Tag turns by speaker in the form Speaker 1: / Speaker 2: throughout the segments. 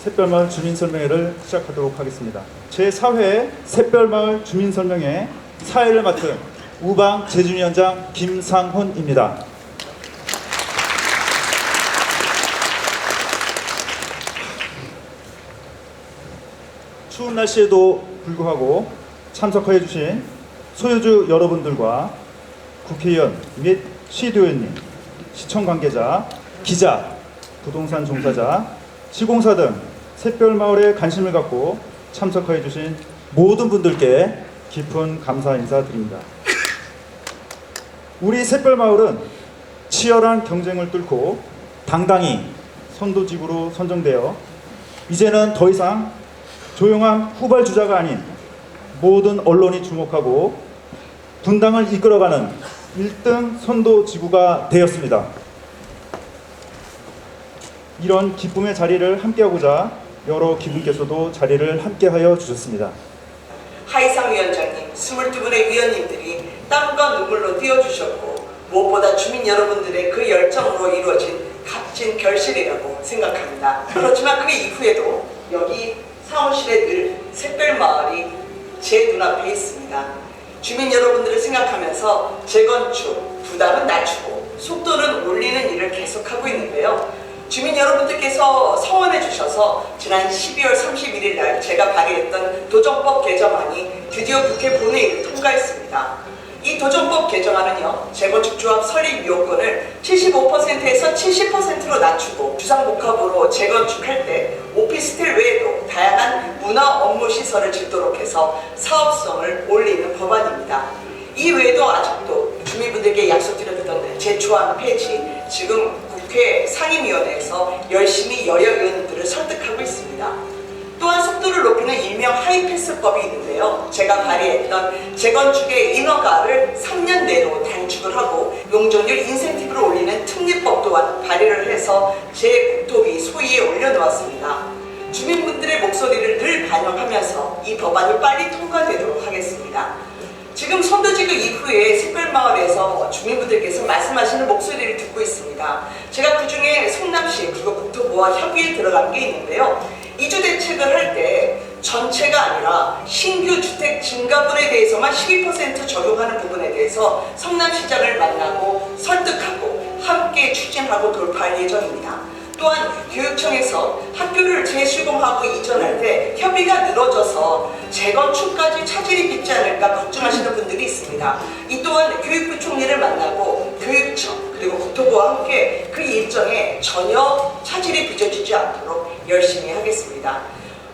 Speaker 1: 샛별마을 주민설명회를 시작하도록 하겠습니다. 제4회 샛별마을 주민설명회 사회를 맡은 우방 재준위원장 김상훈입니다. 추운 날씨에도 불구하고 참석해 주신 소유주 여러분들과 국회의원 및 시도의원님, 시청 관계자, 기자, 부동산 종사자, 시공사 등 샛별마을에 관심을 갖고 참석해 주신 모든 분들께 깊은 감사 인사드립니다. 우리 샛별마을은 치열한 경쟁을 뚫고 당당히 선도지구로 선정되어 이제는 더 이상 조용한 후발주자가 아닌 모든 언론이 주목하고 분당을 이끌어가는 1등 선도지구가 되었습니다. 이런 기쁨의 자리를 함께하고자 여러 기분께서도 자리를 함께하여 주셨습니다.
Speaker 2: 하이상 위원장님, 22분의 위원님들이 땀과 눈물로 뛰어주셨고 무엇보다 주민 여러분들의 그 열정으로 이루어진 값진 결실이라고 생각합니다. 그렇지만 그 이후에도 여기 사무실에 늘 샛별마을이 제 눈앞에 있습니다. 주민 여러분들을 생각하면서 재건축, 부담은 낮추고 속도는 올리는 일을 계속하고 있는데요. 주민 여러분들께서 성원해 주셔서 지난 12월 31일 날 제가 발의했던 도정법 개정안이 드디어 국회 본회의를 통과했습니다. 이 도정법 개정안은요, 재건축 조합 설립 요건을 75%에서 70%로 낮추고 주상복합으로 재건축할 때 오피스텔 외에도 다양한 문화 업무 시설을 짓도록 해서 사업성을 올리는 법안입니다. 이 외에도 아직도 주민분들께 약속드렸던 제초안 폐지, 지금 국회 상임위원회에서 열심히 여야 의원님들을 설득하고 있습니다. 또한 속도를 높이는 일명 하이패스법이 있는데요. 제가 발의했던 재건축의 인허가를 3년 내로 단축을 하고 용적률 인센티브를 올리는 특례법 또한 발의를 해서 제 국토위 소위에 올려놓았습니다. 주민분들의 목소리를 늘 반영하면서 이 법안이 빨리 통과되도록 하겠습니다. 지금 선도지구 이후에 샛별마을에서 주민분들께서 말씀하시는 목소리를 듣고 있습니다. 제가 그중에 성남시 그리고 국토부와 협의에 들어간 게 있는데요. 이주대책을 할 때 전체가 아니라 신규 주택 증가분에 대해서만 12% 적용하는 부분에 대해서 성남시장을 만나고 설득하고 함께 추진하고 돌파할 예정입니다. 또한 교육청에서 학교를 재시공하고 이전할 때 협의가 늘어져서 재건축까지 차질이 빚지 않을까 걱정하시는 분들이 있습니다. 이 또한 교육부 총리를 만나고 교육청 그리고 국토부와 함께 그 일정에 전혀 차질이 빚어지지 않도록 열심히 하겠습니다.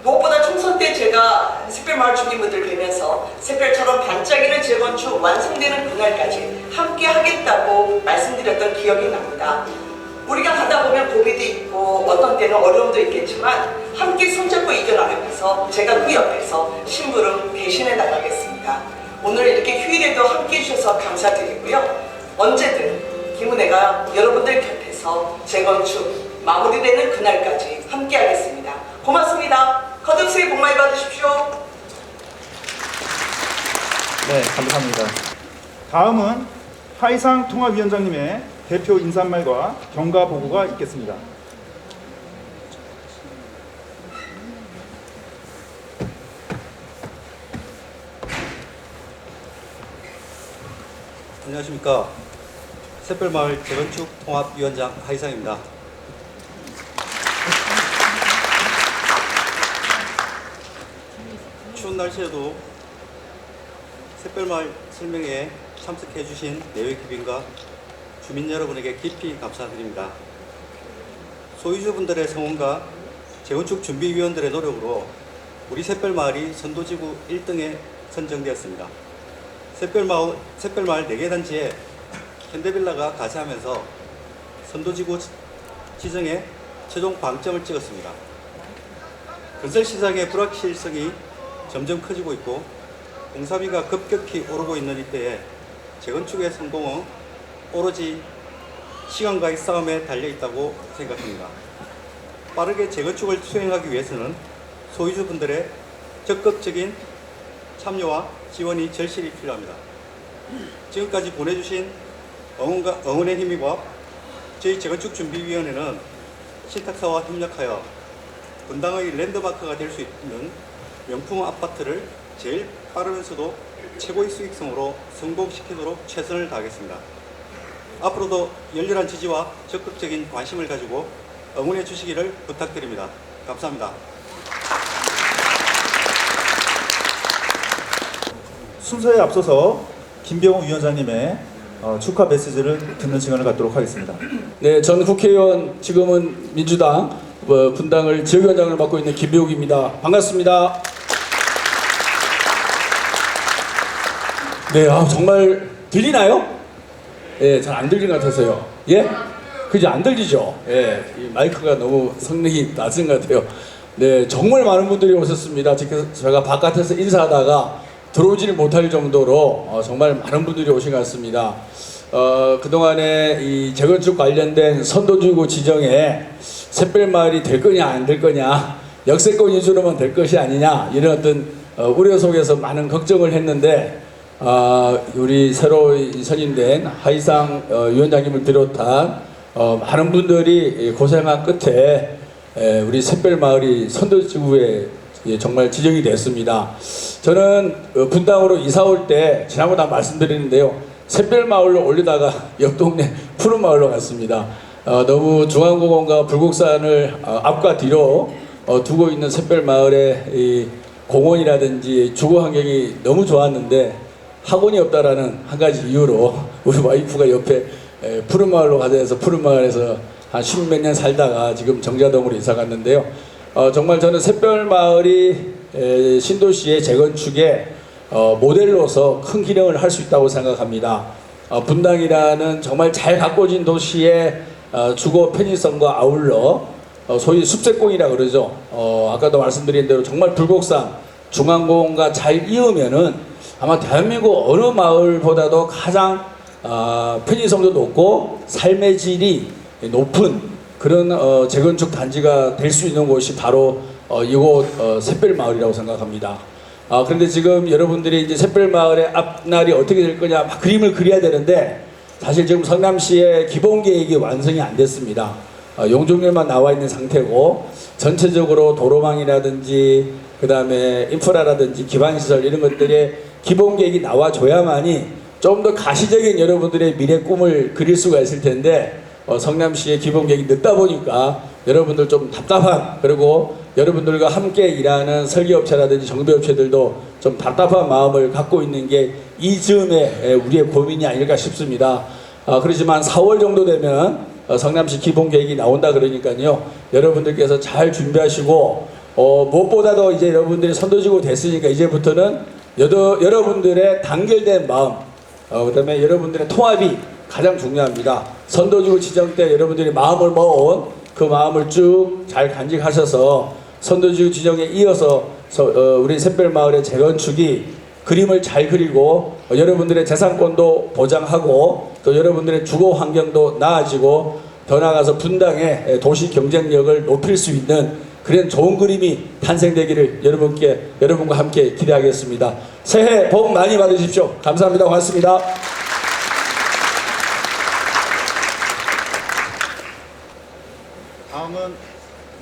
Speaker 2: 무엇보다 총선 때 제가 샛별마을 주민분들 뵈면서 샛별처럼 반짝이는 재건축 완성되는 그날까지 함께 하겠다고 말씀드렸던 기억이 납니다. 우리가 가다 보면 고비도 있고 어떤 때는 어려움도 있겠지만 함께 손잡고 이겨나가면서 제가 그 옆에서 심부름 대신해 나가겠습니다. 오늘 이렇게 휴일에도 함께 해주셔서 감사드리고요. 언제든 김은혜가 여러분들 곁에서 재건축 마무리되는 그날까지 함께 하겠습니다. 고맙습니다. 거듭 새해 복 많이 받으십시오.
Speaker 1: 네, 감사합니다. 다음은 하이상 통합위원장님의 대표 인사말과 경과 보고가 있겠습니다.
Speaker 3: 안녕하십니까. 샛별마을 재건축 통합위원장 하이상입니다. 추운 날씨에도 샛별마을 설명회에 참석해 주신 내외 귀빈과 주민 여러분에게 깊이 감사드립니다. 소유주분들의 성원과 재건축 준비위원들의 노력으로 우리 샛별마을이 선도지구 1등에 선정되었습니다. 샛별마을 4개 단지에 현대빌라가 가세하면서 선도지구 지정에 최종 방점을 찍었습니다. 건설시장의 불확실성이 점점 커지고 있고 공사비가 급격히 오르고 있는 이때에 재건축의 성공은 오로지 시간과의 싸움에 달려있다고 생각합니다. 빠르게 재건축을 수행하기 위해서는 소유주분들의 적극적인 참여와 지원이 절실히 필요합니다. 지금까지 보내주신 응원의 힘입어 저희 재건축준비위원회는 신탁사와 협력하여 분당의 랜드마크가 될 수 있는 명품 아파트를 제일 빠르면서도 최고의 수익성으로 성공시키도록 최선을 다하겠습니다. 앞으로도 열렬한 지지와 적극적인 관심을 가지고 응원해 주시기를 부탁드립니다. 감사합니다.
Speaker 1: 순서에 앞서서 김병호 위원장님의 축하 메시지를 듣는 시간을 갖도록 하겠습니다.
Speaker 4: 네, 전 국회의원 지금은 민주당 분당을 지역위원장을 맡고 있는 김병욱입니다. 반갑습니다. 네, 정말 들리나요? 예, 잘 안 들리는 것 같아서요. 예? 그죠? 안 들리죠? 예, 이 마이크가 너무 성능이 낮은 것 같아요. 네, 정말 많은 분들이 오셨습니다. 제가 바깥에서 인사하다가 들어오지를 못할 정도로 정말 많은 분들이 오신 것 같습니다. 그동안에 이 재건축 관련된 선도지구 지정에 샛별마을이 될 거냐 안 될 거냐, 역세권 위주로만 될 것이 아니냐, 이런 어떤 우려 속에서 많은 걱정을 했는데 우리 새로 선임된 하이상 위원장님을 비롯한 많은 분들이 고생한 끝에 우리 샛별마을이 선도지구에 정말 지정이 됐습니다. 저는 분당으로 이사 올 때 지난번에 말씀드리는데요, 샛별마을로 올리다가 옆 동네 푸른마을로 갔습니다. 너무 중앙공원과 불국산을 앞과 뒤로 두고 있는 샛별마을의 이 공원이라든지 주거 환경이 너무 좋았는데 학원이 없다라는 한 가지 이유로 우리 와이프가 옆에 푸른마을로 가자 해서 푸른마을에서 한 10몇 년 살다가 지금 정자동으로 이사 갔는데요. 정말 저는 샛별마을이 신도시의 재건축에 모델로서 큰 기능을 할 수 있다고 생각합니다. 분당이라는 정말 잘 가꿔진 도시의 주거 편의성과 아울러 소위 숲세공이라 그러죠. 아까도 말씀드린 대로 정말 불곡산 중앙공원과 잘 이으면은 아마 대한민국 어느 마을보다도 가장 편의성도 높고 삶의 질이 높은 그런 재건축 단지가 될 수 있는 곳이 바로 이곳 샛별마을이라고 생각합니다. 그런데 지금 여러분들이 이제 샛별마을의 앞날이 어떻게 될 거냐 막 그림을 그려야 되는데, 사실 지금 성남시의 기본 계획이 완성이 안 됐습니다. 용적률만 나와 있는 상태고, 전체적으로 도로망이라든지 그 다음에 인프라라든지 기반시설 이런 것들의 기본 계획이 나와줘야만이 좀 더 가시적인 여러분들의 미래 꿈을 그릴 수가 있을 텐데, 성남시의 기본 계획이 늦다 보니까 여러분들 좀 답답한, 그리고 여러분들과 함께 일하는 설계업체라든지 정비업체들도 좀 답답한 마음을 갖고 있는 게 이 즈음에 우리의 고민이 아닐까 싶습니다. 그렇지만 4월 정도 되면 성남시 기본 계획이 나온다 그러니까요, 여러분들께서 잘 준비하시고, 무엇보다도 이제 여러분들이 선도지구 됐으니까 이제부터는 여러분들의 단결된 마음, 그 다음에 여러분들의 통합이 가장 중요합니다. 선도지구 지정 때 여러분들이 마음을 먹은 그 마음을 쭉 잘 간직하셔서 선도지구 지정에 이어서 우리 샛별마을의 재건축이 그림을 잘 그리고 여러분들의 재산권도 보장하고 또 여러분들의 주거 환경도 나아지고 더 나아가서 분당의 도시 경쟁력을 높일 수 있는 그런 좋은 그림이 탄생되기를 여러분과 함께 기대하겠습니다. 새해 복 많이 받으십시오. 감사합니다. 고맙습니다.
Speaker 1: 다음은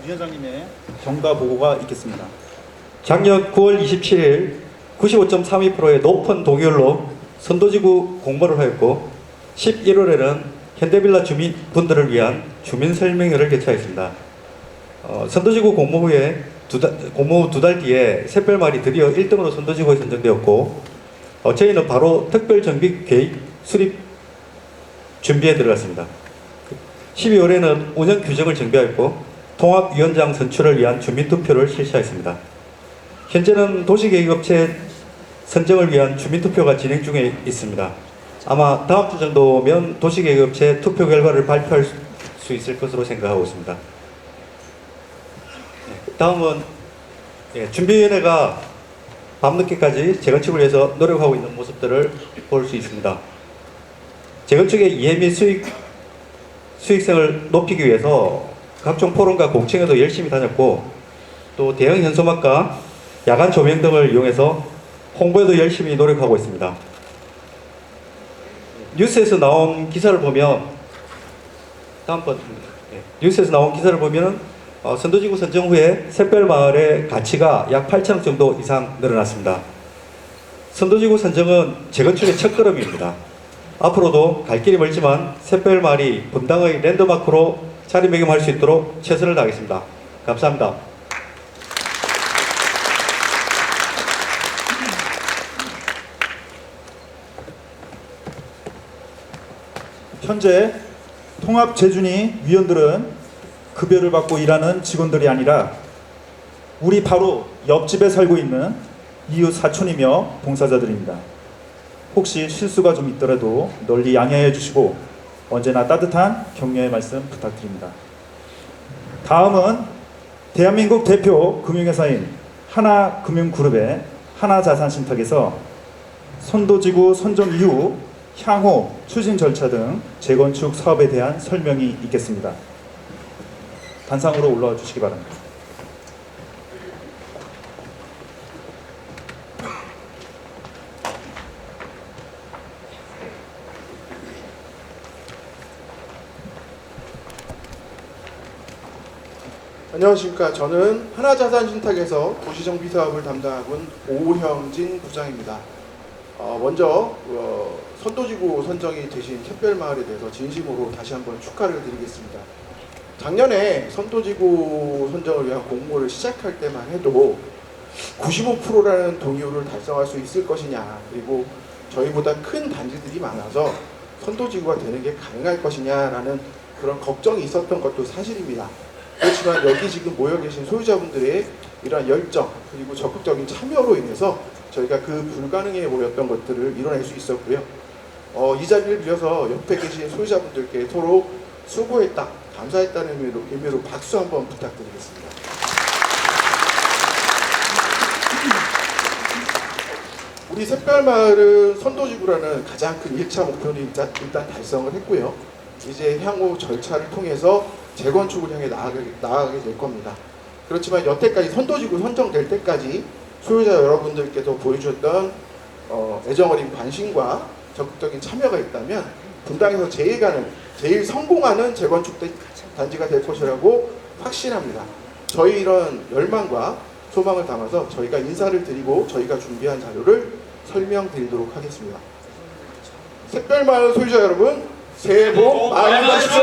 Speaker 1: 위원장님의 경과 보고가 있겠습니다.
Speaker 3: 작년 9월 27일 95.32%의 높은 동의율로 선도지구 공모를 하였고, 11월에는 현대빌라 주민분들을 위한 주민설명회를 개최하였습니다. 선도지구 공모 후에 공모 후 2달 뒤에 샛별마을이 드디어 1등으로 선도지구에 선정되었고, 저희는 바로 특별정비 계획 수립 준비에 들어갔습니다. 12월에는 운영 규정을 정비하였고 통합위원장 선출을 위한 주민투표를 실시하였습니다. 현재는 도시계획업체 선정을 위한 주민투표가 진행 중에 있습니다. 아마 다음 주 정도면 도시계획업체 투표 결과를 발표할 수 있을 것으로 생각하고 있습니다. 다음은 준비위원회가 밤늦게까지 재건축을 위해서 노력하고 있는 모습들을 볼 수 있습니다. 재건축의 이해 및 수익성을 높이기 위해서 각종 포럼과 공청회도 열심히 다녔고, 또 대형 현수막과 야간 조명 등을 이용해서 홍보에도 열심히 노력하고 있습니다. 뉴스에서 나온 기사를 보면 뉴스에서 나온 기사를 보면 선도지구 선정 후에 샛별마을의 가치가 약 8천억 정도 이상 늘어났습니다. 선도지구 선정은 재건축의 첫걸음입니다. 앞으로도 갈 길이 멀지만 샛별마을이 분당의 랜드마크로 자리매김할 수 있도록 최선을 다하겠습니다. 감사합니다.
Speaker 1: 현재 통합재준이 위원들은 급여를 받고 일하는 직원들이 아니라 우리 바로 옆집에 살고 있는 이웃 사촌이며 봉사자들입니다. 혹시 실수가 좀 있더라도 널리 양해해 주시고 언제나 따뜻한 격려의 말씀 부탁드립니다. 다음은 대한민국 대표 금융회사인 하나금융그룹의 하나자산신탁에서 선도지구 선정 이후 향후 추진 절차 등 재건축 사업에 대한 설명이 있겠습니다. 단상으로 올라와 주시기 바랍니다.
Speaker 5: 안녕하십니까. 저는 하나자산신탁에서 도시정비 사업을 담당하고 있는 오형진 부장입니다. 먼저 선도지구 선정이 되신 샛별마을에 대해서 진심으로 다시 한번 축하를 드리겠습니다. 작년에 선도지구 선정을 위한 공모를 시작할 때만 해도 95%라는 동의율을 달성할 수 있을 것이냐, 그리고 저희보다 큰 단지들이 많아서 선도지구가 되는 게 가능할 것이냐라는 그런 걱정이 있었던 것도 사실입니다. 그렇지만 여기 지금 모여 계신 소유자분들의 이러한 열정 그리고 적극적인 참여로 인해서 저희가 그 불가능해 보였던 것들을 이뤄낼 수 있었고요. 이 자리를 빌어서 옆에 계신 소유자분들께 서로 수고했다, 감사했다는 의미로 박수 한번 부탁드리겠습니다. 우리 샛별마을은 선도지구라는 가장 큰 1차 목표는 일단 달성을 했고요. 이제 향후 절차를 통해서 재건축을 향해 나아가게 될 겁니다. 그렇지만 여태까지 선도지구 선정될 때까지 소유자 여러분들께서 보여주셨던 애정어린 관심과 적극적인 참여가 있다면 분당에서 제일 성공하는 재건축 단지가 될 것이라고 확신합니다. 저희 이런 열망과 소망을 담아서 저희가 인사를 드리고 저희가 준비한 자료를 설명드리도록 하겠습니다. 샛별마을 소유자 여러분, 새해 복 많이 받으십시오.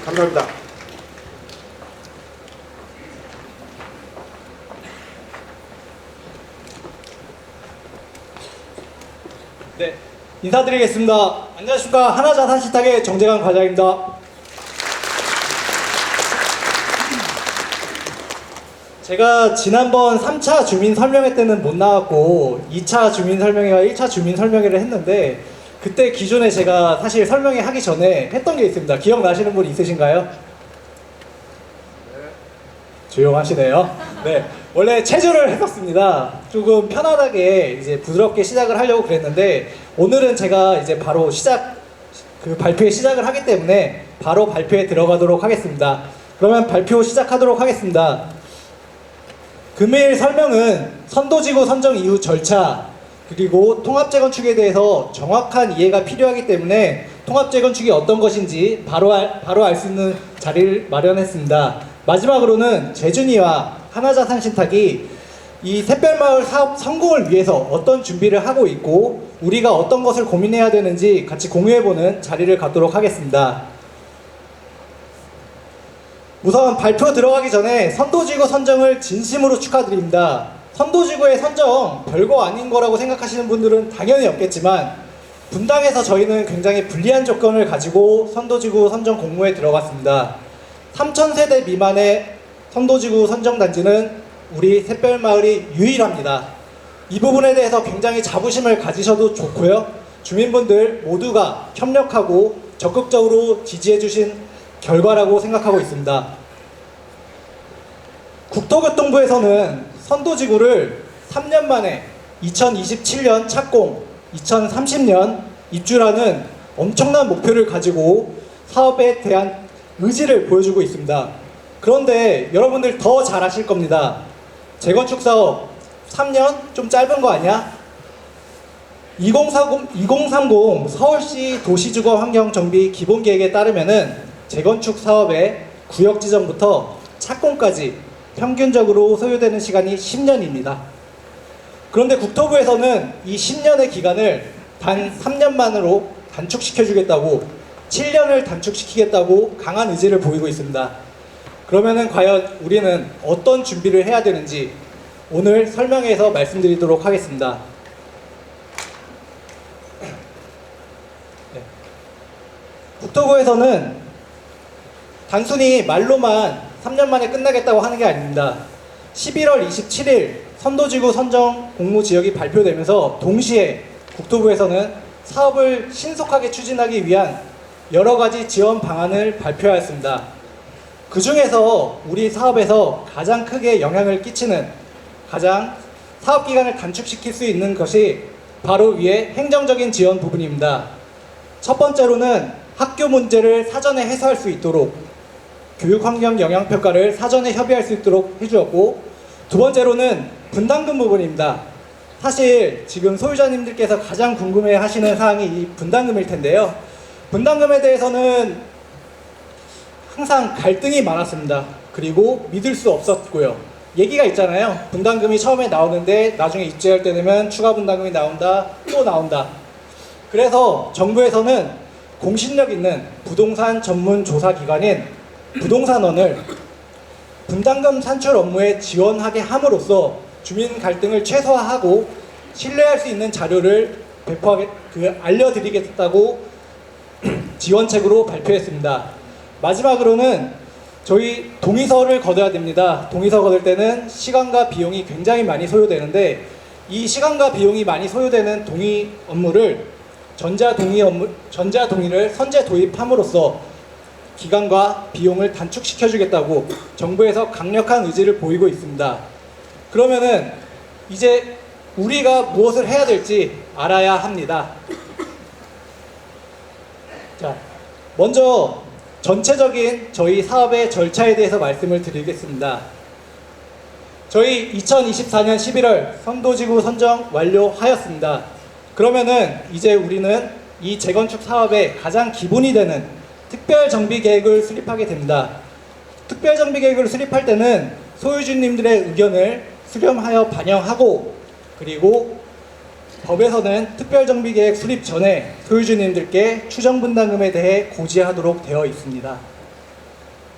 Speaker 5: 감사합니다.
Speaker 6: 네, 인사드리겠습니다. 안녕하십니까. 하나자산신탁의 정재강 과장입니다. 제가 지난번 3차 주민 설명회 때는 못 나왔고 2차 주민 설명회와 1차 주민 설명회를 했는데 그때 기존에 제가 사실 설명회 하기 전에 했던 게 있습니다. 기억나시는 분 있으신가요? 조용하시네요. 네, 원래 체조를 했었습니다. 조금 편안하게 이제 부드럽게 시작을 하려고 그랬는데 오늘은 제가 이제 바로 발표에 시작을 하기 때문에 바로 발표에 들어가도록 하겠습니다. 그러면 발표 시작하도록 하겠습니다. 금일 설명은 선도지구 선정 이후 절차 그리고 통합재건축에 대해서 정확한 이해가 필요하기 때문에 통합재건축이 어떤 것인지 바로 알 수 있는 자리를 마련했습니다. 마지막으로는 재준이와 하나자산신탁이 이 샛별마을 사업 성공을 위해서 어떤 준비를 하고 있고 우리가 어떤 것을 고민해야 되는지 같이 공유해보는 자리를 갖도록 하겠습니다. 우선 발표 들어가기 전에 선도지구 선정을 진심으로 축하드립니다. 선도지구의 선정 별거 아닌 거라고 생각하시는 분들은 당연히 없겠지만 분당에서 저희는 굉장히 불리한 조건을 가지고 선도지구 선정 공모에 들어갔습니다. 3,000세대 미만의 선도지구 선정단지는 우리 샛별마을이 유일합니다. 이 부분에 대해서 굉장히 자부심을 가지셔도 좋고요. 주민분들 모두가 협력하고 적극적으로 지지해주신 결과라고 생각하고 있습니다. 국토교통부에서는 선도지구를 3년 만에 2027년 착공, 2030년 입주라는 엄청난 목표를 가지고 사업에 대한 의지를 보여주고 있습니다. 그런데 여러분들 더 잘 아실 겁니다. 재건축 사업 3년? 좀 짧은 거 아니야? 2030 서울시 도시주거 환경 정비 기본계획에 따르면은 재건축 사업의 구역 지정부터 착공까지 평균적으로 소요되는 시간이 10년입니다. 그런데 국토부에서는 이 10년의 기간을 단 3년만으로 단축시켜주겠다고 7년을 단축시키겠다고 강한 의지를 보이고 있습니다. 그러면은 과연 우리는 어떤 준비를 해야 되는지 오늘 설명해서 말씀드리도록 하겠습니다. 네. 국토부에서는 단순히 말로만 3년 만에 끝나겠다고 하는 게 아닙니다. 11월 27일 선도지구 선정 공모지역이 발표되면서 동시에 국토부에서는 사업을 신속하게 추진하기 위한 여러 가지 지원 방안을 발표하였습니다. 그 중에서 우리 사업에서 가장 크게 영향을 끼치는 가장 사업 기간을 단축시킬 수 있는 것이 바로 위에 행정적인 지원 부분입니다. 첫 번째로는 학교 문제를 사전에 해소할 수 있도록 교육환경 영향평가를 사전에 협의할 수 있도록 해주었고, 두 번째로는 분담금 부분입니다. 사실 지금 소유자님들께서 가장 궁금해 하시는 사항이 이 분담금일 텐데요. 분담금에 대해서는 항상 갈등이 많았습니다. 그리고 믿을 수 없었고요. 얘기가 있잖아요. 분담금이 처음에 나오는데 나중에 입주할 때 되면 추가 분담금이 나온다, 또 나온다. 그래서 정부에서는 공신력 있는 부동산 전문 조사 기관인 부동산원을 분담금 산출 업무에 지원하게 함으로써 주민 갈등을 최소화하고 신뢰할 수 있는 자료를 알려드리겠다고 지원책으로 발표했습니다. 마지막으로는 저희 동의서를 거둬야 됩니다. 동의서 거둘 때는 시간과 비용이 굉장히 많이 소요되는데, 이 시간과 비용이 많이 소요되는 동의 업무를 전자동의를 선제 도입함으로써 기간과 비용을 단축시켜주겠다고 정부에서 강력한 의지를 보이고 있습니다. 그러면은 이제 우리가 무엇을 해야 될지 알아야 합니다. 자, 먼저 전체적인 저희 사업의 절차에 대해서 말씀을 드리겠습니다. 저희 2024년 11월 선도지구 선정 완료하였습니다. 그러면은 이제 우리는 이 재건축 사업의 가장 기본이 되는 특별정비계획을 수립하게 됩니다. 특별정비계획을 수립할 때는 소유주님들의 의견을 수렴하여 반영하고, 그리고 법에서는 특별정비계획 수립 전에 소유주님들께 추정분담금에 대해 고지하도록 되어 있습니다.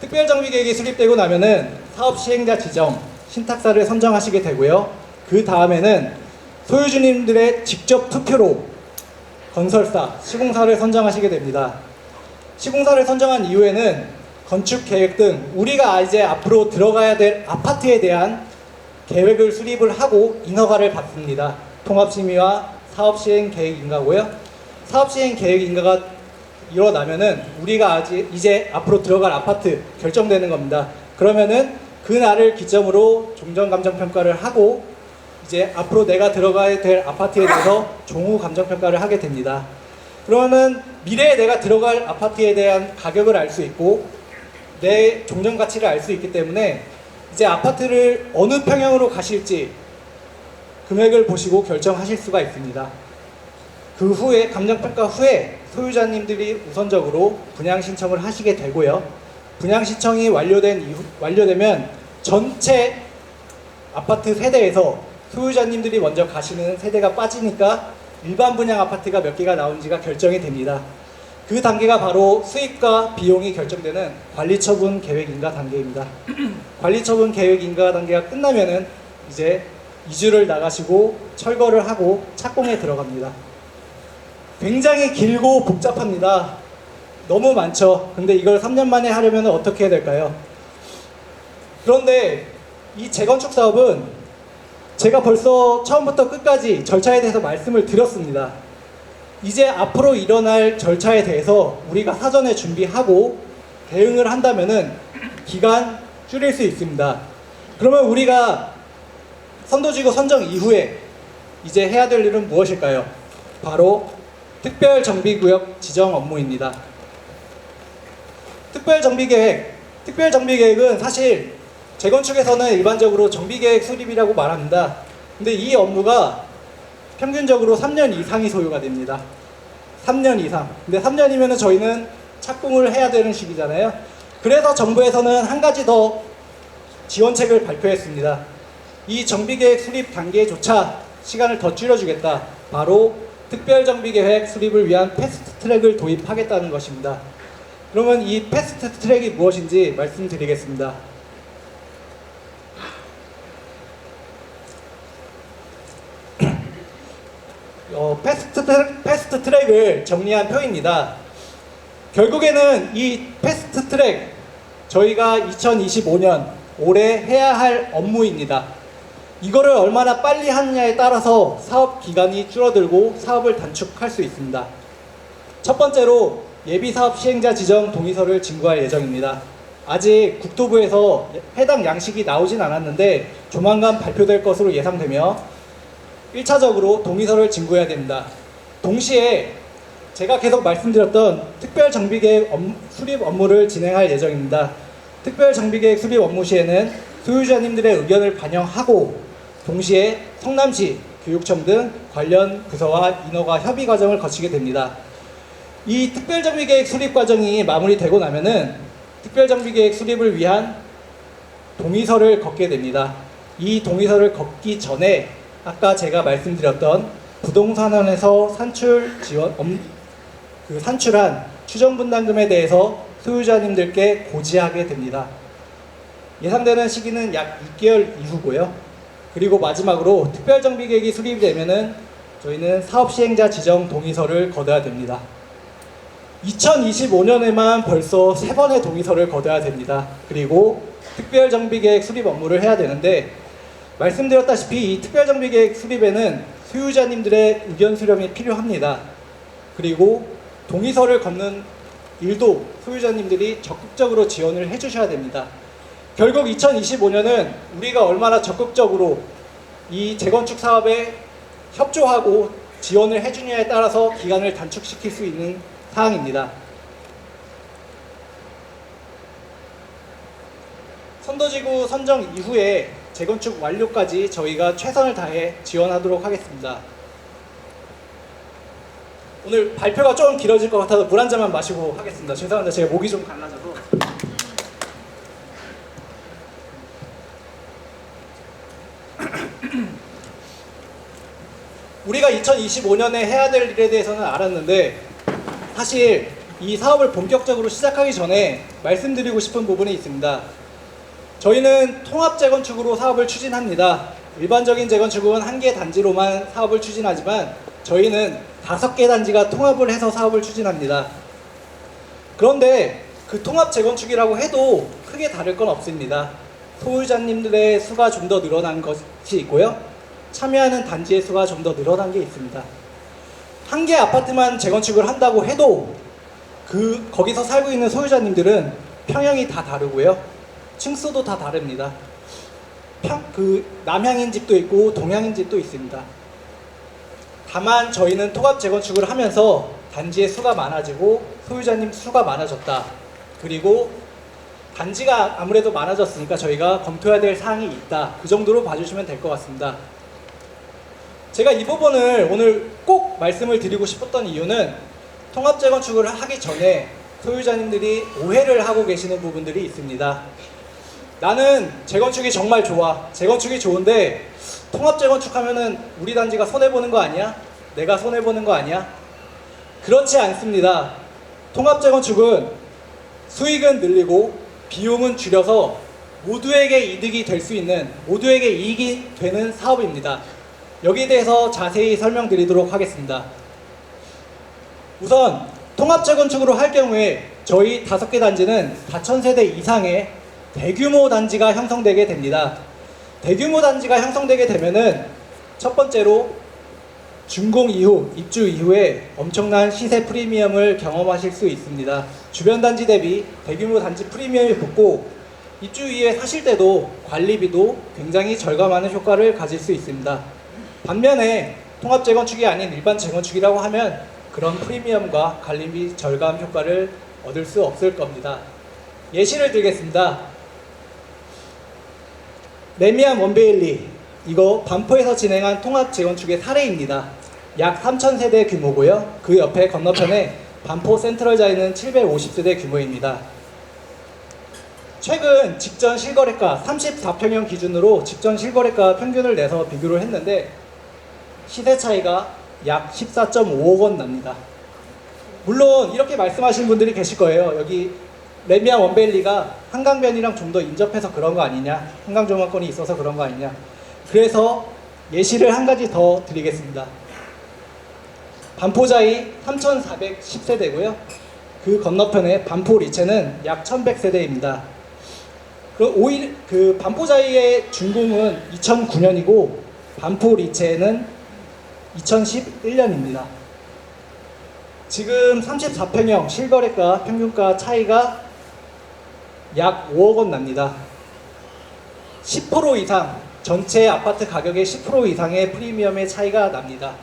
Speaker 6: 특별정비계획이 수립되고 나면은 사업시행자 지정, 신탁사를 선정하시게 되고요. 그 다음에는 소유주님들의 직접 투표로 건설사, 시공사를 선정하시게 됩니다. 시공사를 선정한 이후에는 건축계획 등 우리가 이제 앞으로 들어가야 될 아파트에 대한 계획을 수립을 하고 인허가를 받습니다. 통합심의와 사업시행계획인가고요. 사업시행계획인가가 일어나면은 우리가 이제 앞으로 들어갈 아파트 결정되는 겁니다. 그러면은 그 날을 기점으로 종전감정평가를 하고 이제 앞으로 내가 들어가야 될 아파트에 대해서 종후감정평가를 하게 됩니다. 그러면은 미래에 내가 들어갈 아파트에 대한 가격을 알 수 있고 내 종전가치를 알 수 있기 때문에 이제 아파트를 어느 평형으로 가실지 금액을 보시고 결정하실 수가 있습니다. 그 후에 감정평가 후에 소유자님들이 우선적으로 분양 신청을 하시게 되고요. 분양 신청이 완료되면 전체 아파트 세대에서 소유자님들이 먼저 가시는 세대가 빠지니까 일반 분양 아파트가 몇 개가 나온지가 결정이 됩니다. 그 단계가 바로 수익과 비용이 결정되는 관리처분 계획 인가 단계입니다. 관리처분 계획 인가 단계가 끝나면은 이제 이주를 나가시고 철거를 하고 착공에 들어갑니다. 굉장히 길고 복잡합니다. 너무 많죠. 근데 이걸 3년 만에 하려면 어떻게 해야 될까요? 그런데 이 재건축 사업은 제가 벌써 처음부터 끝까지 절차에 대해서 말씀을 드렸습니다. 이제 앞으로 일어날 절차에 대해서 우리가 사전에 준비하고 대응을 한다면은 기간 줄일 수 있습니다. 그러면 우리가 선도지구 선정 이후에 이제 해야 될 일은 무엇일까요? 바로 특별정비구역 지정 업무입니다. 특별정비계획은 사실 재건축에서는 일반적으로 정비계획 수립이라고 말합니다. 근데 이 업무가 평균적으로 3년 이상이 소요가 됩니다. 3년 이상. 근데 3년이면 저희는 착공을 해야 되는 시기잖아요. 그래서 정부에서는 한 가지 더 지원책을 발표했습니다. 이 정비계획 수립 단계조차 시간을 더 줄여주겠다. 바로 특별정비계획 수립을 위한 패스트트랙을 도입하겠다는 것입니다. 그러면 이 패스트트랙이 무엇인지 말씀드리겠습니다. 패스트트랙을 정리한 표입니다. 결국에는 이 패스트트랙 저희가 2025년 올해 해야 할 업무입니다. 이거를 얼마나 빨리 하느냐에 따라서 사업 기간이 줄어들고 사업을 단축할 수 있습니다. 첫 번째로 예비사업 시행자 지정 동의서를 진구할 예정입니다. 아직 국토부에서 해당 양식이 나오진 않았는데 조만간 발표될 것으로 예상되며 1차적으로 동의서를 진구해야 됩니다. 동시에 제가 계속 말씀드렸던 특별정비계획 수립 업무를 진행할 예정입니다. 특별정비계획 수립 업무 시에는 소유자님들의 의견을 반영하고 동시에 성남시, 교육청 등 관련 부서와 인허가 협의 과정을 거치게 됩니다. 이 특별정비계획 수립 과정이 마무리되고 나면은 특별정비계획 수립을 위한 동의서를 걷게 됩니다. 이 동의서를 걷기 전에 아까 제가 말씀드렸던 부동산원에서 산출한 추정분담금에 대해서 소유자님들께 고지하게 됩니다. 예상되는 시기는 약 6개월 이후고요. 그리고 마지막으로 특별정비계획이 수립이 되면은 저희는 사업시행자 지정 동의서를 거둬야 됩니다. 2025년에만 벌써 3번의 동의서를 거둬야 됩니다. 그리고 특별정비계획 수립 업무를 해야 되는데 말씀드렸다시피 이 특별정비계획 수립에는 소유자님들의 의견 수렴이 필요합니다. 그리고 동의서를 걷는 일도 소유자님들이 적극적으로 지원을 해주셔야 됩니다. 결국 2025년은 우리가 얼마나 적극적으로 이 재건축 사업에 협조하고 지원을 해주냐에 따라서 기간을 단축시킬 수 있는 사항입니다. 선도지구 선정 이후에 재건축 완료까지 저희가 최선을 다해 지원하도록 하겠습니다. 오늘 발표가 조금 길어질 것 같아서 물 한 잔만 마시고 하겠습니다. 죄송합니다. 제가 목이 좀 갈라져서. 우리가 2025년에 해야 될 일에 대해서는 알았는데 사실 이 사업을 본격적으로 시작하기 전에 말씀드리고 싶은 부분이 있습니다. 저희는 통합 재건축으로 사업을 추진합니다. 일반적인 재건축은 한 개 단지로만 사업을 추진하지만 저희는 5개 단지가 통합을 해서 사업을 추진합니다. 그런데 그 통합 재건축이라고 해도 크게 다를 건 없습니다. 소유자님들의 수가 좀 더 늘어난 것이 있고요. 참여하는 단지의 수가 좀 더 늘어난 게 있습니다. 한 개 아파트만 재건축을 한다고 해도 거기서 살고 있는 소유자님들은 평형이 다 다르고요. 층수도 다 다릅니다. 남향인 집도 있고 동향인 집도 있습니다. 다만 저희는 통합 재건축을 하면서 단지의 수가 많아지고 소유자님 수가 많아졌다. 그리고 단지가 아무래도 많아졌으니까 저희가 검토해야 될 사항이 있다. 그 정도로 봐주시면 될 것 같습니다. 제가 이 부분을 오늘 꼭 말씀을 드리고 싶었던 이유는 통합 재건축을 하기 전에 소유자님들이 오해를 하고 계시는 부분들이 있습니다. 나는 재건축이 정말 좋아. 재건축이 좋은데 통합 재건축하면은 우리 단지가 손해보는 거 아니야? 내가 손해보는 거 아니야? 그렇지 않습니다. 통합 재건축은 수익은 늘리고 비용은 줄여서 모두에게 이득이 될 수 있는, 모두에게 이익이 되는 사업입니다. 여기에 대해서 자세히 설명드리도록 하겠습니다. 우선 통합 재건축으로 할 경우에 저희 5개 단지는 4,000세대 이상의 대규모 단지가 형성되게 됩니다. 대규모 단지가 형성되게 되면은 첫 번째로 준공 이후, 입주 이후에 엄청난 시세 프리미엄을 경험하실 수 있습니다. 주변 단지 대비 대규모 단지 프리미엄이 붙고 입주 이후에 사실 때도 관리비도 굉장히 절감하는 효과를 가질 수 있습니다. 반면에 통합 재건축이 아닌 일반 재건축이라고 하면 그런 프리미엄과 관리비 절감 효과를 얻을 수 없을 겁니다. 예시를 들겠습니다. 레미안 원베일리 이거 반포에서 진행한 통합 재건축의 사례입니다. 약 3,000세대 규모고요. 그 옆에 건너편에 반포 센트럴자이는 750세대 규모입니다. 최근 직전 실거래가 34평형 기준으로 직전 실거래가 평균을 내서 비교를 했는데 시세 차이가 약 14.5억 원 납니다. 물론 이렇게 말씀하시는 분들이 계실 거예요. 여기 레미안 원베일리가 한강변이랑 좀 더 인접해서 그런 거 아니냐, 한강조망권이 있어서 그런 거 아니냐. 그래서 예시를 한 가지 더 드리겠습니다. 반포자이 3,410세대고요. 그 건너편에 반포 리체는 약 1,100세대입니다. 그 반포자이의 준공은 2009년이고 반포 리체는 2011년입니다. 지금 34평형 실거래가 평균가 차이가 약 5억 원 납니다. 10% 이상, 전체 아파트 가격의 10% 이상의 프리미엄의 차이가 납니다.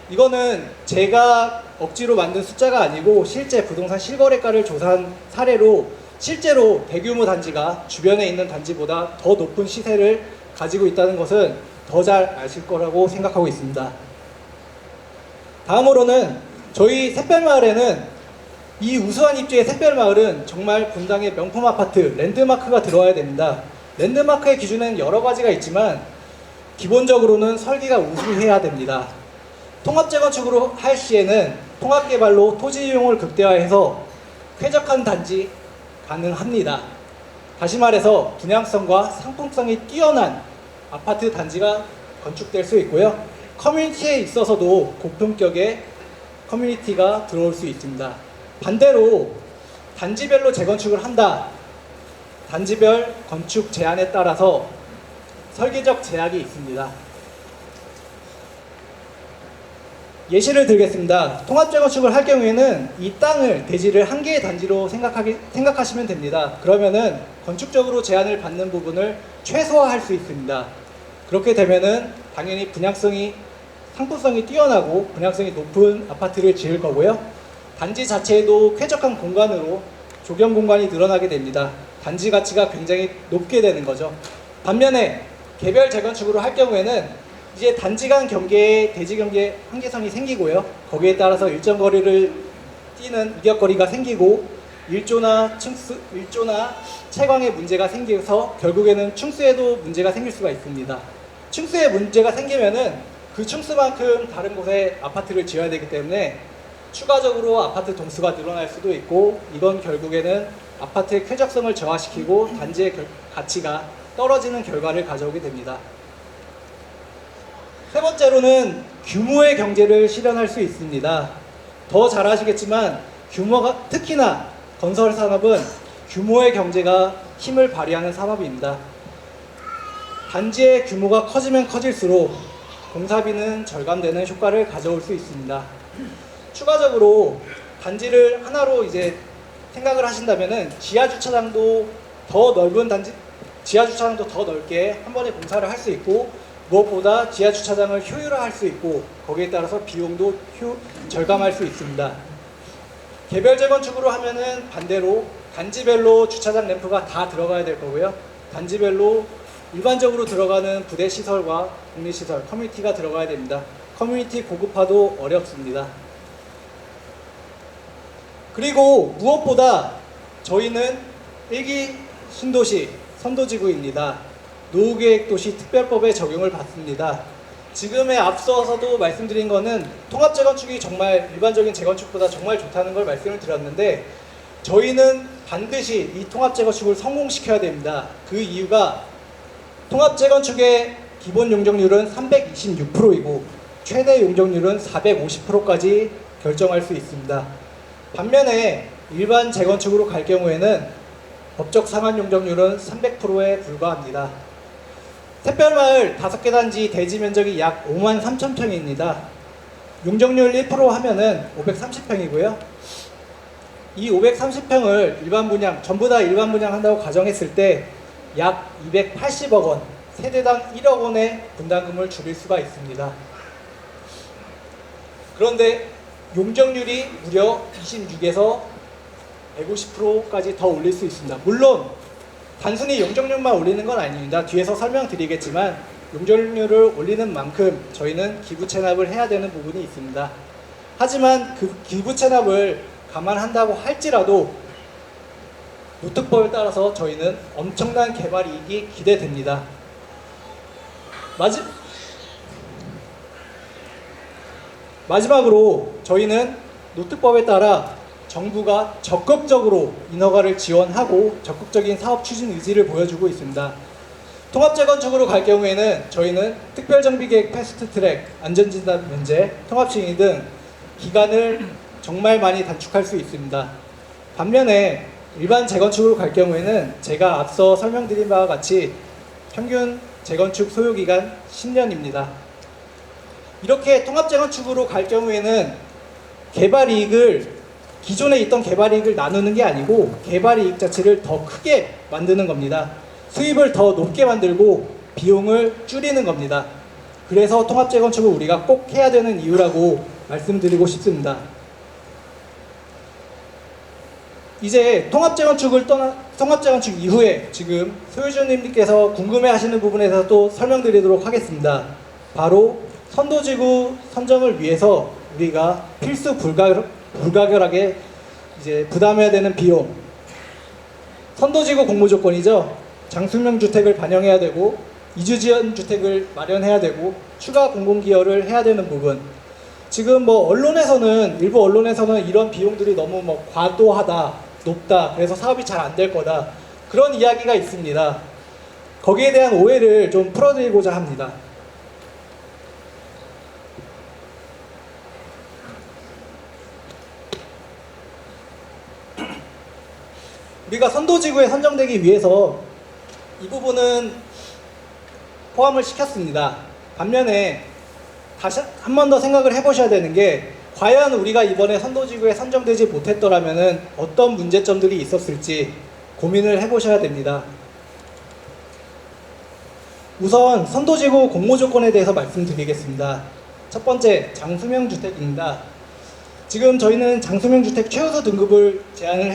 Speaker 6: 이거는 제가 억지로 만든 숫자가 아니고 실제 부동산 실거래가를 조사한 사례로 실제로 대규모 단지가 주변에 있는 단지보다 더 높은 시세를 가지고 있다는 것은 더 잘 아실 거라고 생각하고 있습니다. 다음으로는 저희 샛별마을에는 이 우수한 입지의 샛별마을은 정말 분당의 명품 아파트 랜드마크가 들어와야 됩니다. 랜드마크의 기준에는 여러 가지가 있지만 기본적으로는 설계가 우수해야 됩니다. 통합재건축으로 할 시에는 통합개발로 토지 이용을 극대화해서 쾌적한 단지 가능합니다. 다시 말해서 분양성과 상품성이 뛰어난 아파트 단지가 건축될 수 있고요. 커뮤니티에 있어서도 고품격의 커뮤니티가 들어올 수 있습니다. 반대로 단지별로 재건축을 한다. 단지별 건축 제한에 따라서 설계적 제약이 있습니다. 예시를 들겠습니다. 통합재건축을 할 경우에는 이 땅을 대지를 한 개의 단지로 생각하시면 됩니다. 그러면은 건축적으로 제한을 받는 부분을 최소화할 수 있습니다. 그렇게 되면은 당연히 상품성이 뛰어나고 분양성이 높은 아파트를 지을 거고요. 단지 자체에도 쾌적한 공간으로 조경 공간이 늘어나게 됩니다. 단지 가치가 굉장히 높게 되는 거죠. 반면에 개별 재건축으로 할 경우에는 이제 단지 간 경계에 대지 경계에 한계선이 생기고요. 거기에 따라서 일정 거리를 뛰는 이격거리가 생기고 일조나 채광에 문제가 생겨서 결국에는 충수에도 문제가 생길 수가 있습니다. 충수에 문제가 생기면은 그 충수만큼 다른 곳에 아파트를 지어야 되기 때문에 추가적으로 아파트 동수가 늘어날 수도 있고 이건 결국에는 아파트의 쾌적성을 저하시키고 단지의 가치가 떨어지는 결과를 가져오게 됩니다. 세 번째로는 규모의 경제를 실현할 수 있습니다. 더 잘 아시겠지만 특히나 건설 산업은 규모의 경제가 힘을 발휘하는 산업입니다. 단지의 규모가 커지면 커질수록 공사비는 절감되는 효과를 가져올 수 있습니다. 추가적으로 단지를 하나로 이제 생각을 하신다면은 지하 주차장도 더 넓게 한 번에 공사를 할 수 있고 무엇보다 지하 주차장을 효율화할 수 있고 거기에 따라서 비용도 절감할 수 있습니다. 개별 재건축으로 하면은 반대로 단지별로 주차장 램프가 다 들어가야 될 거고요. 단지별로 일반적으로 들어가는 부대 시설과 공리 시설, 커뮤니티가 들어가야 됩니다. 커뮤니티 고급화도 어렵습니다. 그리고 무엇보다 저희는 1기 신도시 선도지구입니다. 노후계획도시 특별법의 적용을 받습니다. 지금에 앞서서도 말씀드린 거는 통합재건축이 정말 일반적인 재건축보다 정말 좋다는 걸 말씀을 드렸는데 저희는 반드시 이 통합재건축을 성공시켜야 됩니다. 그 이유가 통합재건축의 기본 용적률은 326%이고 최대 용적률은 450%까지 결정할 수 있습니다. 반면에 일반 재건축으로 갈 경우에는 법적 상한 용적률은 300%에 불과합니다. 샛별마을 5개 단지 대지 면적이 약 53,000평입니다. 용적률 1% 하면은 530평이고요. 이 530평을 일반 분양, 전부 다 일반 분양한다고 가정했을 때 약 280억 원, 세대당 1억 원의 분담금을 줄일 수가 있습니다. 그런데 용적률이 무려 26에서 150%까지 더 올릴 수 있습니다. 물론 단순히 용적률만 올리는 건 아닙니다. 뒤에서 설명드리겠지만 용적률을 올리는 만큼 저희는 기부 체납을 해야 되는 부분이 있습니다. 하지만 그 기부 체납을 감안한다고 할지라도 노특법에 따라서 저희는 엄청난 개발 이익이 기대됩니다. 마지막으로 저희는 노특법에 따라 정부가 적극적으로 인허가를 지원하고 적극적인 사업 추진 의지를 보여주고 있습니다. 통합재건축으로 갈 경우에는 저희는 특별정비계획 패스트트랙, 안전진단 면제, 통합심의 등 기간을 정말 많이 단축할 수 있습니다. 반면에 일반 재건축으로 갈 경우에는 제가 앞서 설명드린 바와 같이 평균 재건축 소요기간 10년입니다. 이렇게 통합재건축으로 갈 경우에는 기존에 있던 개발이익을 나누는 게 아니고 개발이익 자체를 더 크게 만드는 겁니다. 수입을 더 높게 만들고 비용을 줄이는 겁니다. 그래서 통합재건축을 우리가 꼭 해야 되는 이유라고 말씀드리고 싶습니다. 이제 통합재건축 이후에 지금 소유주님께서 궁금해하시는 부분에 대해서 또 설명드리도록 하겠습니다. 바로 선도지구 선정을 위해서 우리가 필수 불가결하게 이제 부담해야 되는 비용, 선도지구 공모 조건이죠. 장수명 주택을 반영해야 되고 이주지연 주택을 마련해야 되고 추가 공공기여를 해야 되는 부분. 지금 일부 언론에서는 이런 비용들이 너무 과도하다, 높다, 그래서 사업이 잘 안 될 거다, 그런 이야기가 있습니다. 거기에 대한 오해를 좀 풀어드리고자 합니다. 우리가 선도지구에 선정되기 위해서 이 부분은 포함을 시켰습니다. 반면에 다시 한 번 더 생각을 해보셔야 되는 게, 과연 우리가 이번에 선도지구에 선정되지 못했더라면 어떤 문제점들이 있었을지 고민을 해보셔야 됩니다. 우선 선도지구 공모 조건에 대해서 말씀드리겠습니다. 첫 번째, 장수명 주택입니다. 지금 저희는 장수명 주택 최우수 등급을 제안을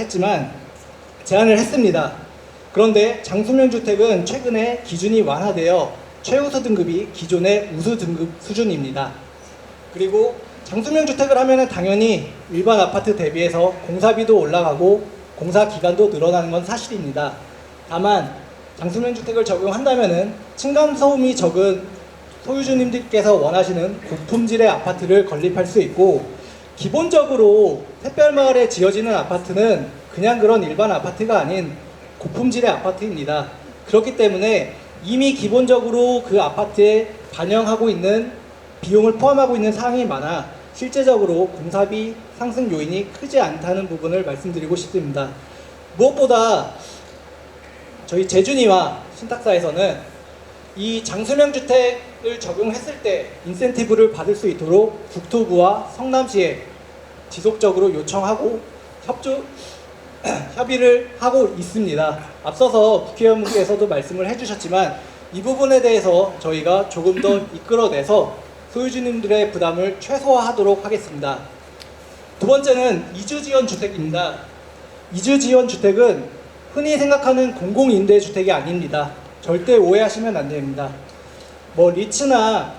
Speaker 6: 했습니다. 그런데 장수명 주택은 최근에 기준이 완화되어 최우수 등급이 기존의 우수 등급 수준입니다. 그리고 장수명 주택을 하면은 당연히 일반 아파트 대비해서 공사비도 올라가고 공사 기간도 늘어나는 건 사실입니다. 다만 장수명 주택을 적용한다면은 층간소음이 적은 소유주님들께서 원하시는 고품질의 아파트를 건립할 수 있고, 기본적으로 샛별마을에 지어지는 아파트는 그냥 그런 일반 아파트가 아닌 고품질의 아파트입니다. 그렇기 때문에 이미 기본적으로 그 아파트에 반영하고 있는 비용을 포함하고 있는 사항이 많아 실제적으로 공사비 상승 요인이 크지 않다는 부분을 말씀드리고 싶습니다. 무엇보다 저희 제준이와 신탁사에서는 이 장수명 주택을 적용했을 때 인센티브를 받을 수 있도록 국토부와 성남시에 지속적으로 요청하고 협의를 하고 있습니다. 앞서서 국회의원분께서도 말씀을 해주셨지만 이 부분에 대해서 저희가 조금 더 이끌어내서 소유주님들의 부담을 최소화하도록 하겠습니다. 두 번째는 이주지원 주택입니다. 이주지원 주택은 흔히 생각하는 공공임대주택이 아닙니다. 절대 오해하시면 안 됩니다. 리츠나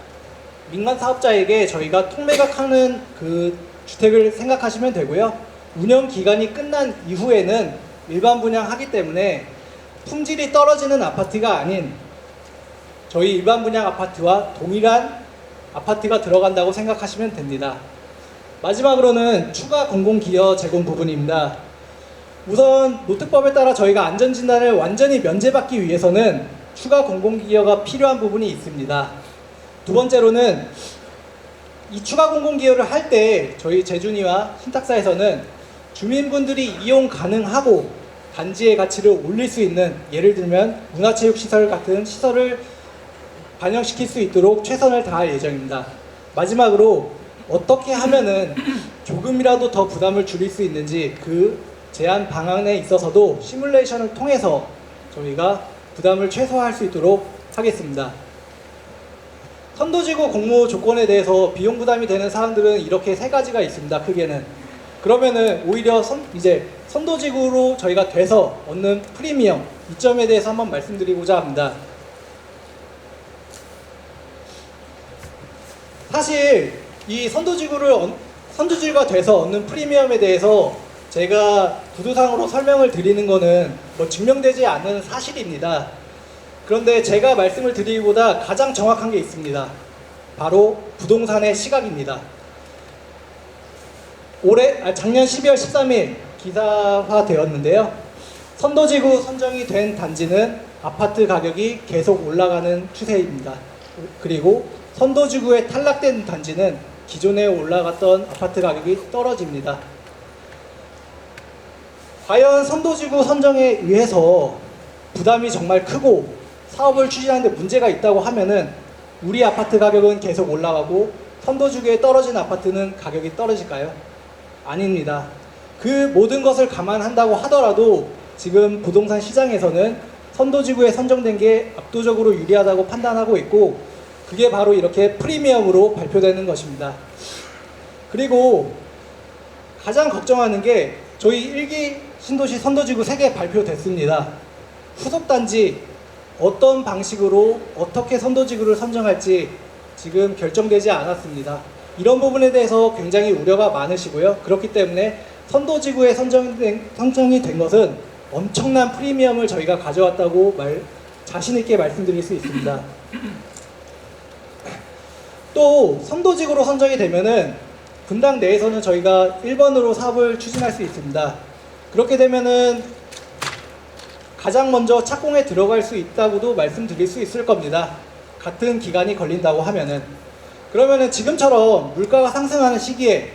Speaker 6: 민간 사업자에게 저희가 통매각하는 그 주택을 생각하시면 되고요. 운영 기간이 끝난 이후에는 일반 분양하기 때문에 품질이 떨어지는 아파트가 아닌 저희 일반 분양 아파트와 동일한 아파트가 들어간다고 생각하시면 됩니다. 마지막으로는 추가 공공기여 제공 부분입니다. 우선 노특법에 따라 저희가 안전진단을 완전히 면제받기 위해서는 추가 공공기여가 필요한 부분이 있습니다. 두 번째로는 이 추가 공공기여를 할 때 저희 제준이와 신탁사에서는 주민분들이 이용 가능하고 단지의 가치를 올릴 수 있는, 예를 들면 문화체육시설 같은 시설을 반영시킬 수 있도록 최선을 다할 예정입니다. 마지막으로 어떻게 하면은 조금이라도 더 부담을 줄일 수 있는지 그 제안 방안에 있어서도 시뮬레이션을 통해서 저희가 부담을 최소화할 수 있도록 하겠습니다. 선도지구 공모 조건에 대해서 비용 부담이 되는 사항들은 이렇게 세 가지가 있습니다. 크게는. 그러면은 오히려 선도지구로 저희가 돼서 얻는 프리미엄, 이점에 대해서 한번 말씀드리고자 합니다. 사실 이 선도지구가 돼서 얻는 프리미엄에 대해서 제가 구두상으로 설명을 드리는 거는 뭐 증명되지 않는 사실입니다. 그런데 제가 말씀을 드리기보다 가장 정확한 게 있습니다. 바로 부동산의 시각입니다. 작년 12월 13일 기사화되었는데요. 선도지구 선정이 된 단지는 아파트 가격이 계속 올라가는 추세입니다. 그리고 선도지구에 탈락된 단지는 기존에 올라갔던 아파트 가격이 떨어집니다. 과연 선도지구 선정에 의해서 부담이 정말 크고 사업을 추진하는데 문제가 있다고 하면은 우리 아파트 가격은 계속 올라가고 선도지구에 떨어진 아파트는 가격이 떨어질까요? 아닙니다. 그 모든 것을 감안한다고 하더라도 지금 부동산 시장에서는 선도지구에 선정된 게 압도적으로 유리하다고 판단하고 있고, 그게 바로 이렇게 프리미엄으로 발표되는 것입니다. 그리고 가장 걱정하는 게 저희 1기 신도시 선도지구 3개 발표됐습니다. 후속단지 어떤 방식으로 어떻게 선도지구를 선정할지 지금 결정되지 않았습니다. 이런 부분에 대해서 굉장히 우려가 많으시고요. 그렇기 때문에 선도지구에 선정이 된 것은 엄청난 프리미엄을 저희가 가져왔다고 자신 있게 말씀드릴 수 있습니다. 또 선도지구로 선정이 되면은 분당 내에서는 저희가 1번으로 사업을 추진할 수 있습니다. 그렇게 되면은 가장 먼저 착공에 들어갈 수 있다고도 말씀드릴 수 있을 겁니다. 같은 기간이 걸린다고 하면은. 그러면은 지금처럼 물가가 상승하는 시기에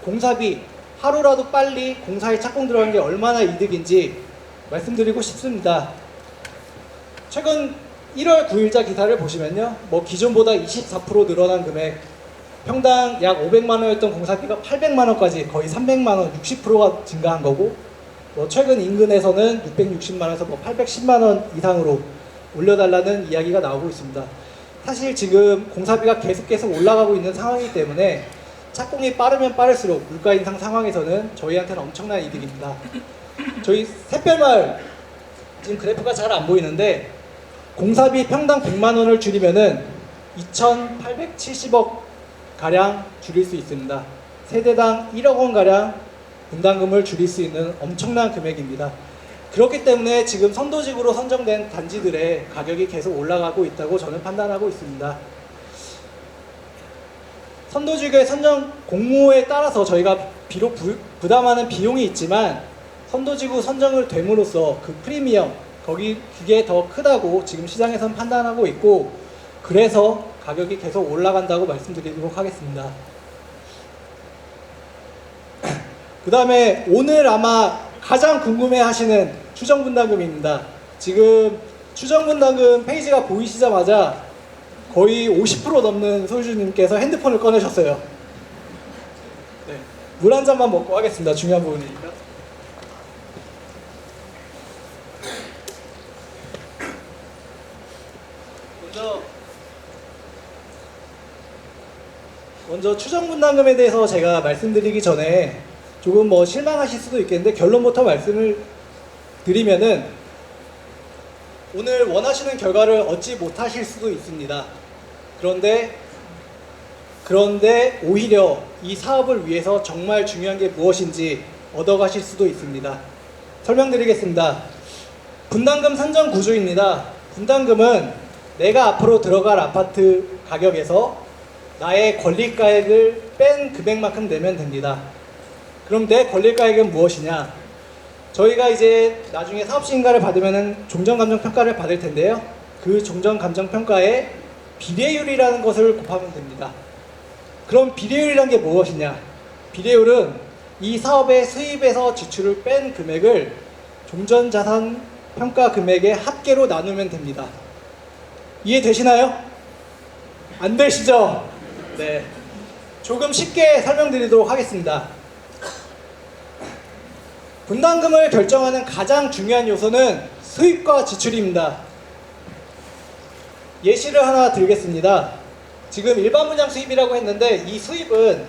Speaker 6: 공사비 하루라도 빨리 공사에 착공 들어가는 게 얼마나 이득인지 말씀드리고 싶습니다. 최근 1월 9일자 기사를 보시면요, 뭐 기존보다 24% 늘어난 금액, 평당 약 500만 원이었던 공사비가 800만 원까지 거의 300만 원, 60%가 증가한 거고, 뭐 최근 인근에서는 660만 원에서 뭐 810만 원 이상으로 올려달라는 이야기가 나오고 있습니다. 사실 지금 공사비가 계속해서 올라가고 있는 상황이기 때문에 착공이 빠르면 빠를수록 물가 인상 상황에서는 저희한테는 엄청난 이득입니다. 저희 샛별마을 지금 그래프가 잘 안 보이는데 공사비 평당 100만 원을 줄이면은 2,870억 가량 줄일 수 있습니다. 세대당 1억 원 가량 분담금을 줄일 수 있는 엄청난 금액입니다. 그렇기 때문에 지금 선도지구로 선정된 단지들의 가격이 계속 올라가고 있다고 저는 판단하고 있습니다. 선도지구의 선정 공모에 따라서 저희가 비록 부담하는 비용이 있지만 선도지구 선정을 됨으로써 그 프리미엄, 그게 더 크다고 지금 시장에선 판단하고 있고, 그래서 가격이 계속 올라간다고 말씀드리도록 하겠습니다. 그 다음에 오늘 아마 가장 궁금해 하시는 추정분담금입니다. 지금 추정분담금 페이지가 보이시자마자 거의 50% 넘는 소유주님께서 핸드폰을 꺼내셨어요. 네, 물 한 잔만 먹고 하겠습니다. 중요한 부분이니까. 먼저 추정분담금에 대해서 제가 말씀드리기 전에 조금 뭐 실망하실 수도 있겠는데 결론부터 말씀을 드리면은 오늘 원하시는 결과를 얻지 못하실 수도 있습니다. 그런데 오히려 이 사업을 위해서 정말 중요한 게 무엇인지 얻어가실 수도 있습니다. 설명드리겠습니다. 분담금 산정 구조입니다. 분담금은 내가 앞으로 들어갈 아파트 가격에서 나의 권리가액을 뺀 금액만큼 내면 됩니다. 그럼 내 권리가액은 무엇이냐? 저희가 이제 나중에 사업시행가를 받으면 종전감정평가를 받을 텐데요. 그 종전감정평가에 비례율이라는 것을 곱하면 됩니다. 그럼 비례율이란 게 무엇이냐? 비례율은 이 사업의 수입에서 지출을 뺀 금액을 종전자산평가 금액의 합계로 나누면 됩니다. 이해되시나요? 안 되시죠? 네. 조금 쉽게 설명드리도록 하겠습니다. 분담금을 결정하는 가장 중요한 요소는 수입과 지출입니다. 예시를 하나 들겠습니다. 지금 일반 분양 수입이라고 했는데 이 수입은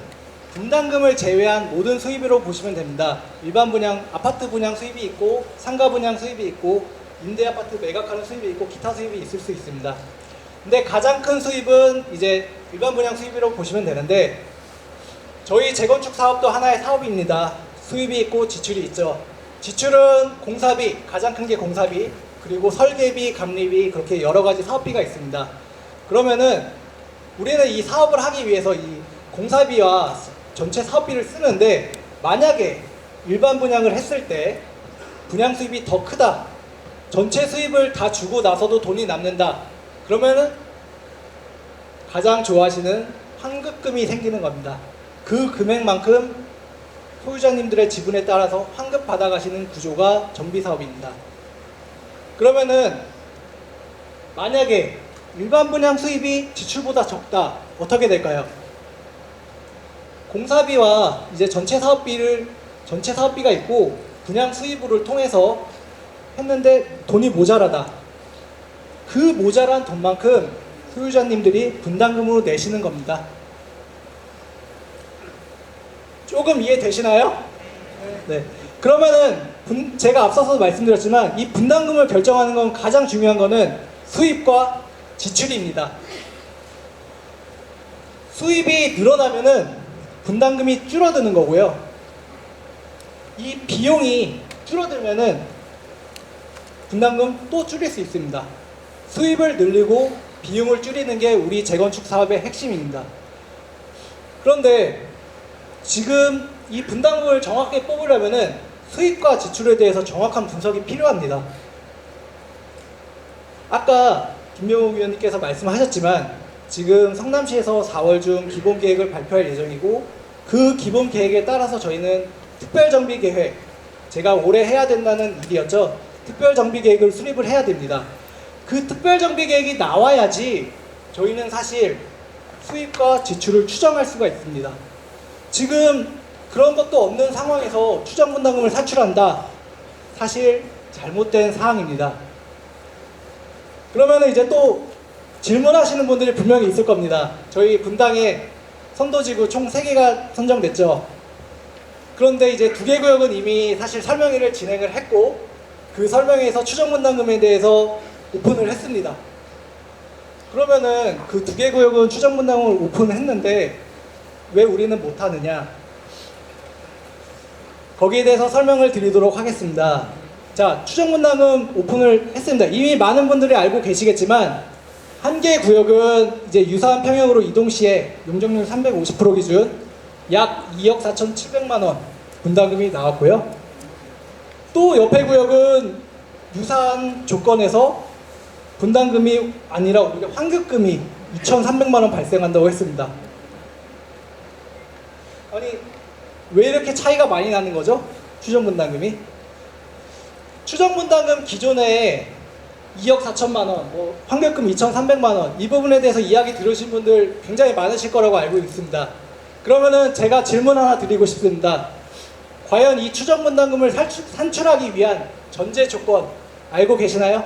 Speaker 6: 분담금을 제외한 모든 수입으로 보시면 됩니다. 일반 분양, 아파트 분양 수입이 있고 상가 분양 수입이 있고 임대 아파트 매각하는 수입이 있고 기타 수입이 있을 수 있습니다. 근데 가장 큰 수입은 이제 일반 분양 수입이라고 보시면 되는데, 저희 재건축 사업도 하나의 사업입니다. 수입이 있고 지출이 있죠. 지출은 공사비, 가장 큰 게 공사비, 그리고 설계비, 감리비, 그렇게 여러 가지 사업비가 있습니다. 그러면은 우리는 이 사업을 하기 위해서 이 공사비와 전체 사업비를 쓰는데, 만약에 일반 분양을 했을 때 분양 수입이 더 크다, 전체 수입을 다 주고 나서도 돈이 남는다, 그러면은 가장 좋아하시는 환급금이 생기는 겁니다. 그 금액만큼 소유자님들의 지분에 따라서 환급 받아가시는 구조가 정비사업입니다. 그러면은 만약에 일반 분양 수입이 지출보다 적다, 어떻게 될까요? 공사비와 이제 전체 사업비가 있고 분양 수입을 통해서 했는데 돈이 모자라다. 그 모자란 돈만큼 소유자님들이 분담금으로 내시는 겁니다. 조금 이해되시나요? 네. 그러면은 제가 앞서서 말씀드렸지만 이 분담금을 결정하는 건, 가장 중요한 거는 수입과 지출입니다. 수입이 늘어나면은 분담금이 줄어드는 거고요. 이 비용이 줄어들면은 분담금 또 줄일 수 있습니다. 수입을 늘리고 비용을 줄이는 게 우리 재건축 사업의 핵심입니다. 그런데 지금 이 분담금을 정확하게 뽑으려면은 수입과 지출에 대해서 정확한 분석이 필요합니다. 아까 김명우 위원님께서 말씀하셨지만 지금 성남시에서 4월 중 기본계획을 발표할 예정이고, 그 기본계획에 따라서 저희는 특별정비계획, 제가 올해 해야 된다는 일이었죠. 특별정비계획을 수립을 해야 됩니다. 그 특별정비계획이 나와야지 저희는 사실 수입과 지출을 추정할 수가 있습니다. 지금 그런 것도 없는 상황에서 추정분담금을 산출한다, 사실 잘못된 사항입니다. 그러면 이제 또 질문하시는 분들이 분명히 있을 겁니다. 저희 분당에 선도지구 총 3개가 선정됐죠. 그런데 이제 2개 구역은 이미 사실 설명회를 진행을 했고, 그 설명회에서 추정분담금에 대해서 오픈을 했습니다. 그러면은 그 2개 구역은 추정분담금을 오픈을 했는데 왜 우리는 못하느냐? 거기에 대해서 설명을 드리도록 하겠습니다. 자, 추정분담금 오픈을 했습니다. 이미 많은 분들이 알고 계시겠지만, 한 개 구역은 이제 유사한 평형으로 이동 시에 용적률 350% 기준 약 2억 4,700만 원 분담금이 나왔고요. 또 옆에 구역은 유사한 조건에서 분담금이 아니라 우리가 환급금이 2,300만 원 발생한다고 했습니다. 아니, 왜 이렇게 차이가 많이 나는 거죠? 추정분담금이? 추정분담금 기존에 2억 4천만 원, 환급금 2,300만 원, 이 부분에 대해서 이야기 들으신 분들 굉장히 많으실 거라고 알고 있습니다. 그러면은 제가 질문 하나 드리고 싶습니다. 과연 이 추정분담금을 산출하기 위한 전제 조건 알고 계시나요?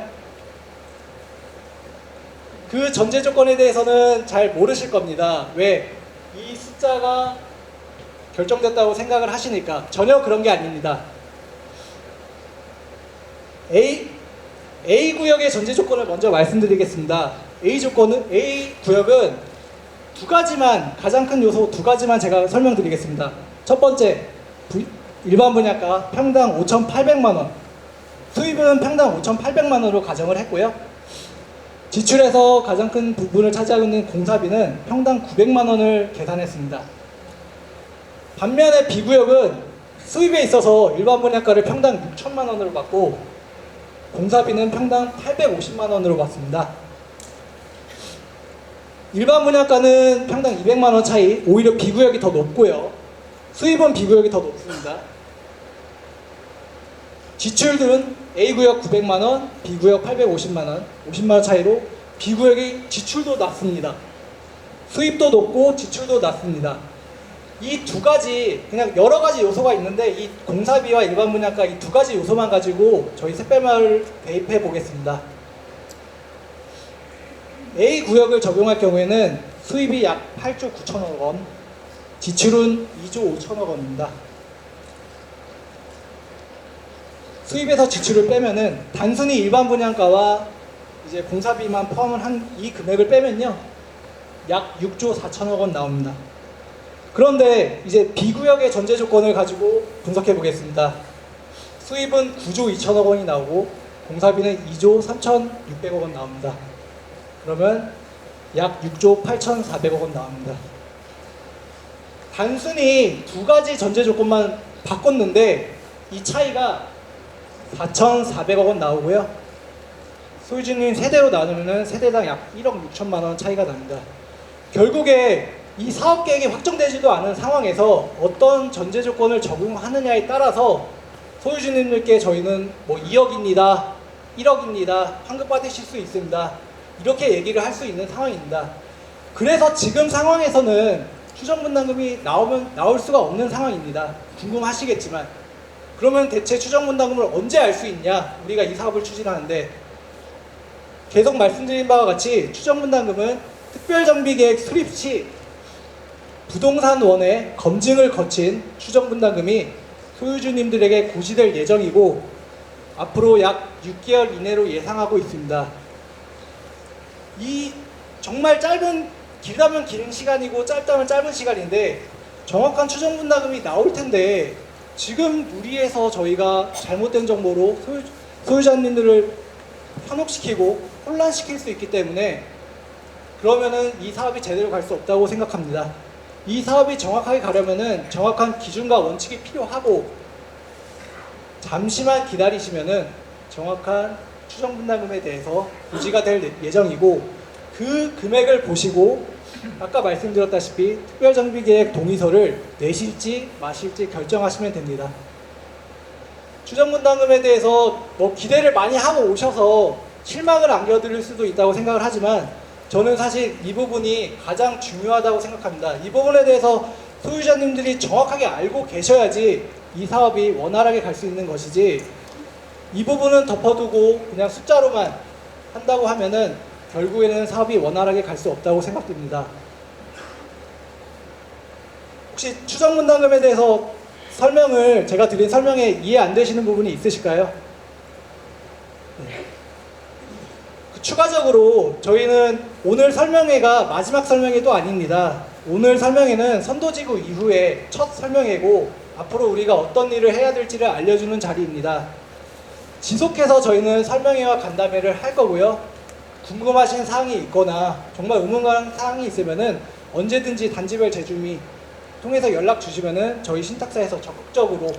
Speaker 6: 그 전제 조건에 대해서는 잘 모르실 겁니다. 왜? 이 숫자가 결정됐다고 생각을 하시니까. 전혀 그런 게 아닙니다. A 구역의 전제 조건을 먼저 말씀드리겠습니다. A 구역은 가장 큰 요소 2가지만 제가 설명드리겠습니다. 첫 번째, 일반 분양가 평당 5,800만 원, 수입은 평당 5,800만 원으로 가정을 했고요. 지출에서 가장 큰 부분을 차지하고 있는 공사비는 평당 900만 원을 계산했습니다. 반면에 B구역은 수입에 있어서 일반 분양가를 평당 6천만 원으로 받고 공사비는 평당 850만 원으로 받습니다. 일반 분양가는 평당 200만 원 차이, 오히려 B구역이 더 높고요. 수입은 B구역이 더 높습니다. 지출들은 A구역 900만 원, B구역 850만 원, 50만 원 차이로 B구역의 지출도 낮습니다. 수입도 높고 지출도 낮습니다. 이 2가지, 그냥 여러 가지 요소가 있는데 이 공사비와 일반 분양가 이 2가지 요소만 가지고 저희 샛별마을을 대입해 보겠습니다. A 구역을 적용할 경우에는 수입이 약 8조 9천억 원, 지출은 2조 5천억 원입니다. 수입에서 지출을 빼면은 단순히 일반 분양가와 이제 공사비만 포함을 한 이 금액을 빼면요, 약 6조 4천억 원 나옵니다. 그런데 이제 B구역의 전제 조건을 가지고 분석해 보겠습니다. 수입은 9조 2천억 원이 나오고 공사비는 2조 3,600억 원 나옵니다. 그러면 약 6조 8,400억 원 나옵니다. 단순히 두 가지 전제 조건만 바꿨는데 이 차이가 4,400억 원 나오고요. 소유주님 세대로 나누면 세대당 약 1억 6천만 원 차이가 납니다. 결국에 이 사업 계획이 확정되지도 않은 상황에서 어떤 전제 조건을 적용하느냐에 따라서 소유주님들께 저희는 뭐 2억입니다, 1억입니다, 환급 받으실 수 있습니다, 이렇게 얘기를 할 수 있는 상황입니다. 그래서 지금 상황에서는 추정분담금이 나올 수가 없는 상황입니다. 궁금하시겠지만, 그러면 대체 추정분담금을 언제 알 수 있냐? 우리가 이 사업을 추진하는데, 계속 말씀드린 바와 같이 추정분담금은 특별정비계획 수립 시 부동산원의 검증을 거친 추정분담금이 소유주님들에게 고시될 예정이고 앞으로 약 6개월 이내로 예상하고 있습니다. 이 정말 길다면 긴 시간이고 짧다면 짧은 시간인데 정확한 추정분담금이 나올 텐데, 지금 무리해서 저희가 잘못된 정보로 소유자님들을 현혹시키고 혼란시킬 수 있기 때문에 그러면은 이 사업이 제대로 갈 수 없다고 생각합니다. 이 사업이 정확하게 가려면은 정확한 기준과 원칙이 필요하고, 잠시만 기다리시면은 정확한 추정분담금에 대해서 고지가 될 예정이고, 그 금액을 보시고 아까 말씀드렸다시피 특별정비계획 동의서를 내실지 마실지 결정하시면 됩니다. 추정분담금에 대해서 뭐 기대를 많이 하고 오셔서 실망을 안겨드릴 수도 있다고 생각을 하지만, 저는 사실 이 부분이 가장 중요하다고 생각합니다. 이 부분에 대해서 소유자님들이 정확하게 알고 계셔야지 이 사업이 원활하게 갈 수 있는 것이지, 이 부분은 덮어두고 그냥 숫자로만 한다고 하면은 결국에는 사업이 원활하게 갈 수 없다고 생각됩니다. 혹시 추정분담금에 대해서 제가 드린 설명에 이해 안 되시는 부분이 있으실까요? 네. 추가적으로 저희는 오늘 설명회가 마지막 설명회도 아닙니다. 오늘 설명회는 선도지구 이후에 첫 설명회고 앞으로 우리가 어떤 일을 해야 될지를 알려주는 자리입니다. 지속해서 저희는 설명회와 간담회를 할 거고요. 궁금하신 사항이 있거나 정말 의문가는 사항이 있으면은 언제든지 단지별 재주미 통해서 연락 주시면은 저희 신탁사에서 적극적으로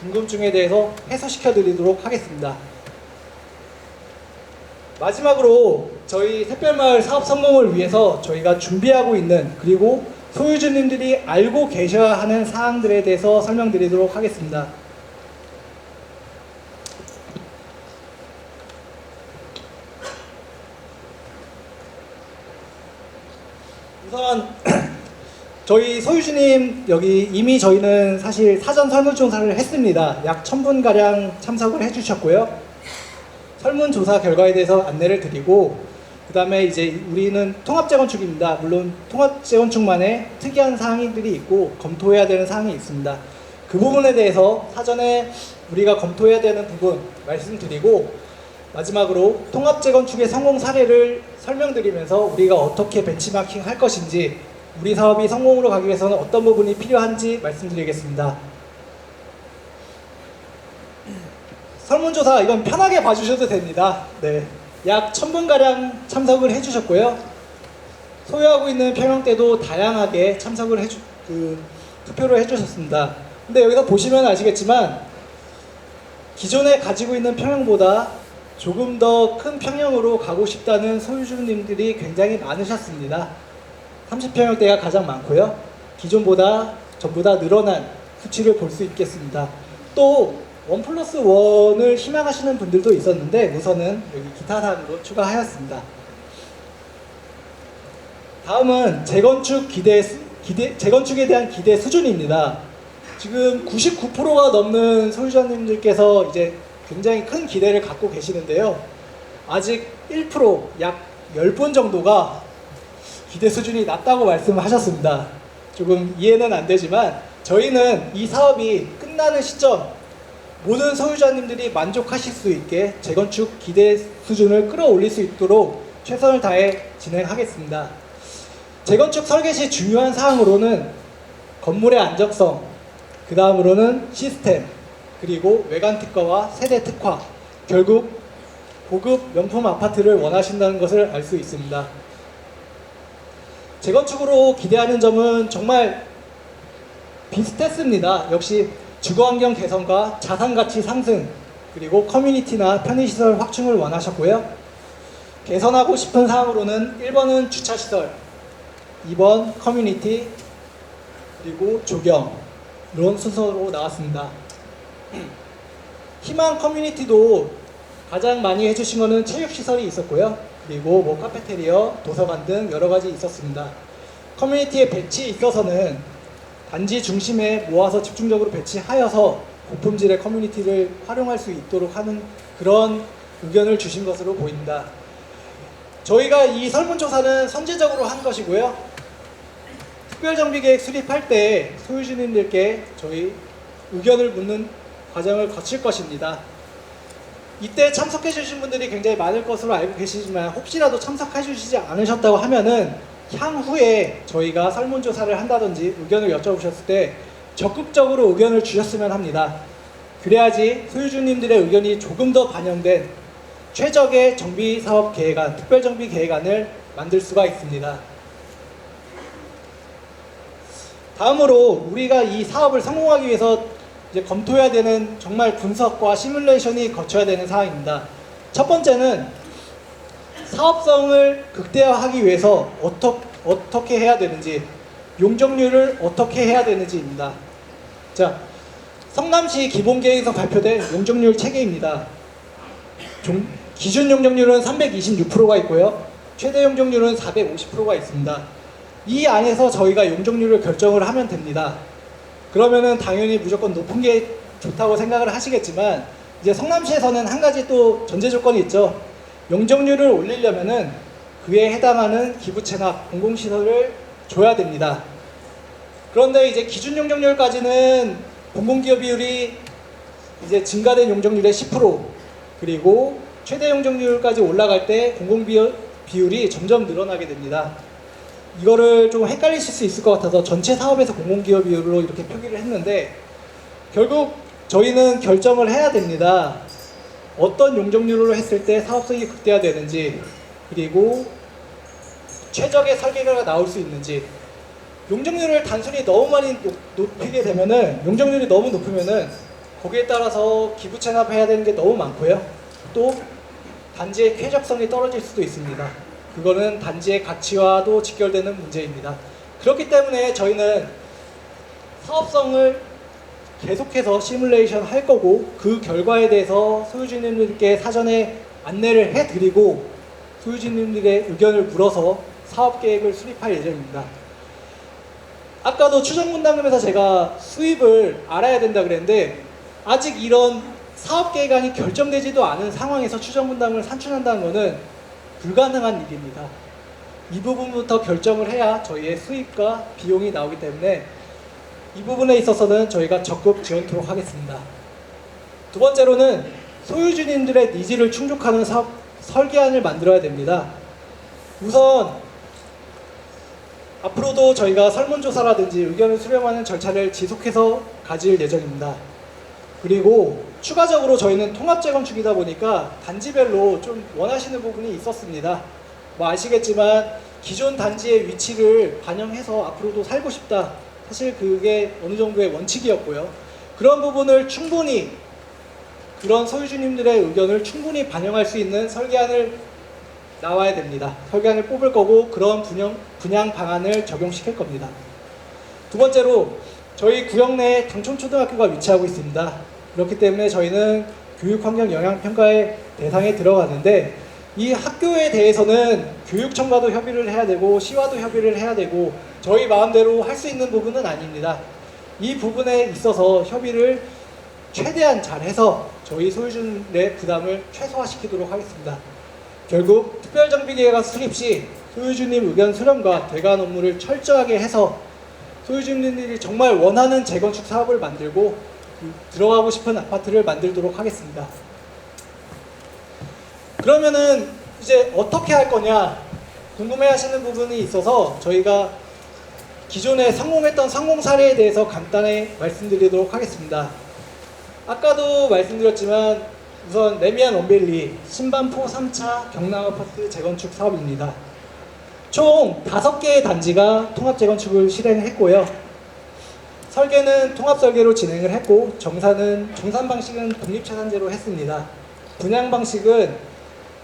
Speaker 6: 궁금증에 대해서 해소시켜 드리도록 하겠습니다. 마지막으로 저희 샛별마을 사업 성공을 위해서 저희가 준비하고 있는, 그리고 소유주님들이 알고 계셔야 하는 사항들에 대해서 설명드리도록 하겠습니다. 우선 저희 소유주님 여기 이미 저희는 사실 사전 설문조사를 했습니다. 약 1000분 가량 참석을 해주셨고요. 설문조사 결과에 대해서 안내를 드리고, 그 다음에 이제 우리는 통합재건축입니다. 물론 통합재건축만의 특이한 사항들이 있고 검토해야 되는 사항이 있습니다. 그 부분에 대해서 사전에 우리가 검토해야 되는 부분 말씀드리고, 마지막으로 통합재건축의 성공 사례를 설명드리면서 우리가 어떻게 벤치마킹 할 것인지, 우리 사업이 성공으로 가기 위해서는 어떤 부분이 필요한지 말씀드리겠습니다. 설문조사 이건 편하게 봐주셔도 됩니다. 네, 약 1000분가량 참석을 해주셨고요. 소유하고 있는 평형대도 다양하게 참석을 투표를 해주셨습니다. 근데 여기서 보시면 아시겠지만 기존에 가지고 있는 평형보다 조금 더 큰 평형으로 가고 싶다는 소유주님들이 굉장히 많으셨습니다. 30평형대가 가장 많고요. 기존보다 전부 다 늘어난 수치를 볼 수 있겠습니다. 또 1+1을 희망하시는 분들도 있었는데 우선은 여기 기타 사항으로 추가하였습니다. 다음은 재건축에 대한 기대 수준입니다. 지금 99%가 넘는 소유자님들께서 이제 굉장히 큰 기대를 갖고 계시는데요. 아직 1%, 약 10분 정도가 기대 수준이 낮다고 모든 소유자님들이 만족하실 수 있게 재건축 기대 수준을 끌어올릴 수 있도록 최선을 다해 진행하겠습니다. 재건축 설계 시 중요한 사항으로는 건물의 안정성, 그 다음으로는 시스템, 그리고 외관 특화와 세대 특화, 결국 고급 명품 아파트를 원하신다는 것을 알 수 있습니다. 재건축으로 기대하는 점은 정말 비슷했습니다. 역시 주거환경 개선과 자산가치 상승, 그리고 커뮤니티나 편의시설 확충을 원하셨고요. 개선하고 싶은 사항으로는 1번은 주차시설, 2번 커뮤니티, 그리고 조경, 이런 순서로 나왔습니다. 희망 커뮤니티도 가장 많이 해주신 거는 체육시설이 있었고요. 그리고 뭐 카페테리아, 도서관 등 여러 가지 있었습니다. 커뮤니티의 배치에 있어서는 단지 중심에 모아서 집중적으로 배치하여서 고품질의 커뮤니티를 활용할 수 있도록 하는 그런 의견을 주신 것으로 보입니다. 저희가 이 설문조사는 선제적으로 한 것이고요. 특별정비계획 수립할 때 소유주님들께 저희 의견을 묻는 과정을 거칠 것입니다. 이때 참석해 주신 분들이 굉장히 많을 것으로 알고 계시지만 혹시라도 참석해 주시지 않으셨다고 하면은 향후에 저희가 설문조사를 한다든지 의견을 여쭤보셨을 때 적극적으로 의견을 주셨으면 합니다. 그래야지 소유주님들의 의견이 조금 더 반영된 최적의 정비사업 계획안, 특별정비 계획안을 만들 수가 있습니다. 다음으로 우리가 이 사업을 성공하기 위해서 이제 검토해야 되는 정말 분석과 시뮬레이션이 거쳐야 되는 사항입니다. 첫 번째는 사업성을 극대화하기 위해서 어떻게 해야 되는지, 용적률을 어떻게 해야 되는지입니다. 자, 성남시 기본계획에서 발표된 용적률 체계입니다. 기준 용적률은 326%가 있고요. 최대 용적률은 450%가 있습니다. 이 안에서 저희가 용적률을 결정을 하면 됩니다. 그러면은 당연히 무조건 높은 게 좋다고 생각을 하시겠지만 이제 성남시에서는 한 가지 또 전제 조건이 있죠. 용적률을 올리려면은 그에 해당하는 기부 체납, 공공시설을 줘야 됩니다. 그런데 이제 기준 용적률까지는 공공기업 비율이 이제 증가된 용적률의 10%, 그리고 최대 용적률까지 올라갈 때 공공기업 비율이 점점 늘어나게 됩니다. 이거를 좀 헷갈리실 수 있을 것 같아서 전체 사업에서 공공기업 비율로 이렇게 표기를 했는데 결국 저희는 결정을 해야 됩니다. 어떤 용적률로 했을 때 사업성이 극대화되는지, 그리고 최적의 설계가 나올 수 있는지. 용적률을 단순히 너무 많이 높이게 되면은, 용적률이 너무 높으면은 거기에 따라서 기부 체납해야 되는 게 너무 많고요. 또 단지의 쾌적성이 떨어질 수도 있습니다. 그거는 단지의 가치와도 직결되는 문제입니다. 그렇기 때문에 저희는 사업성을 계속해서 시뮬레이션 할 거고, 그 결과에 대해서 소유주님들께 사전에 안내를 해드리고 소유주님들의 의견을 물어서 사업계획을 수립할 예정입니다. 아까도 추정분담금에서 제가 수입을 알아야 된다 그랬는데 아직 이런 사업계획안이 결정되지도 않은 상황에서 추정분담을 산출한다는 것은 불가능한 일입니다. 이 부분부터 결정을 해야 저희의 수입과 비용이 나오기 때문에 이 부분에 있어서는 저희가 적극 지원토록 하겠습니다. 두 번째로는 소유주님들의 니즈를 충족하는 사업 설계안을 만들어야 됩니다. 우선 앞으로도 저희가 설문조사라든지 의견을 수렴하는 절차를 지속해서 가질 예정입니다. 그리고 추가적으로 저희는 통합재건축이다 보니까 단지별로 좀 원하시는 부분이 있었습니다. 뭐 아시겠지만 기존 단지의 위치를 반영해서 앞으로도 살고 싶다. 사실 그게 어느 정도의 원칙이었고요. 그런 부분을 충분히, 그런 소유주님들의 의견을 충분히 반영할 수 있는 설계안을 나와야 됩니다. 설계안을 뽑을 거고 그런 분양 방안을 적용시킬 겁니다. 두 번째로 저희 구역 내에 당촌초등학교가 위치하고 있습니다. 그렇기 때문에 저희는 교육환경 영향평가의 대상에 들어가는데 이 학교에 대해서는 교육청과도 협의를 해야 되고 시와도 협의를 해야 되고 저희 마음대로 할 수 있는 부분은 아닙니다. 이 부분에 있어서 협의를 최대한 잘해서 저희 소유주의 부담을 최소화시키도록 하겠습니다. 결국 특별정비계획안 수립 시 소유주님 의견 수렴과 대관 업무를 철저하게 해서 소유주님들이 정말 원하는 재건축 사업을 만들고 들어가고 싶은 아파트를 만들도록 하겠습니다. 그러면은 이제 어떻게 할 거냐 궁금해하시는 부분이 있어서 저희가 기존에 성공했던 성공 사례에 대해서 간단히 말씀드리도록 하겠습니다. 아까도 말씀드렸지만 우선 레미안 원밸리 신반포 3차 경남아파트 재건축 사업입니다. 총 5개의 단지가 통합 재건축을 실행했고요. 설계는 통합 설계로 진행을 했고 정산 방식은 독립재산제로 했습니다. 분양 방식은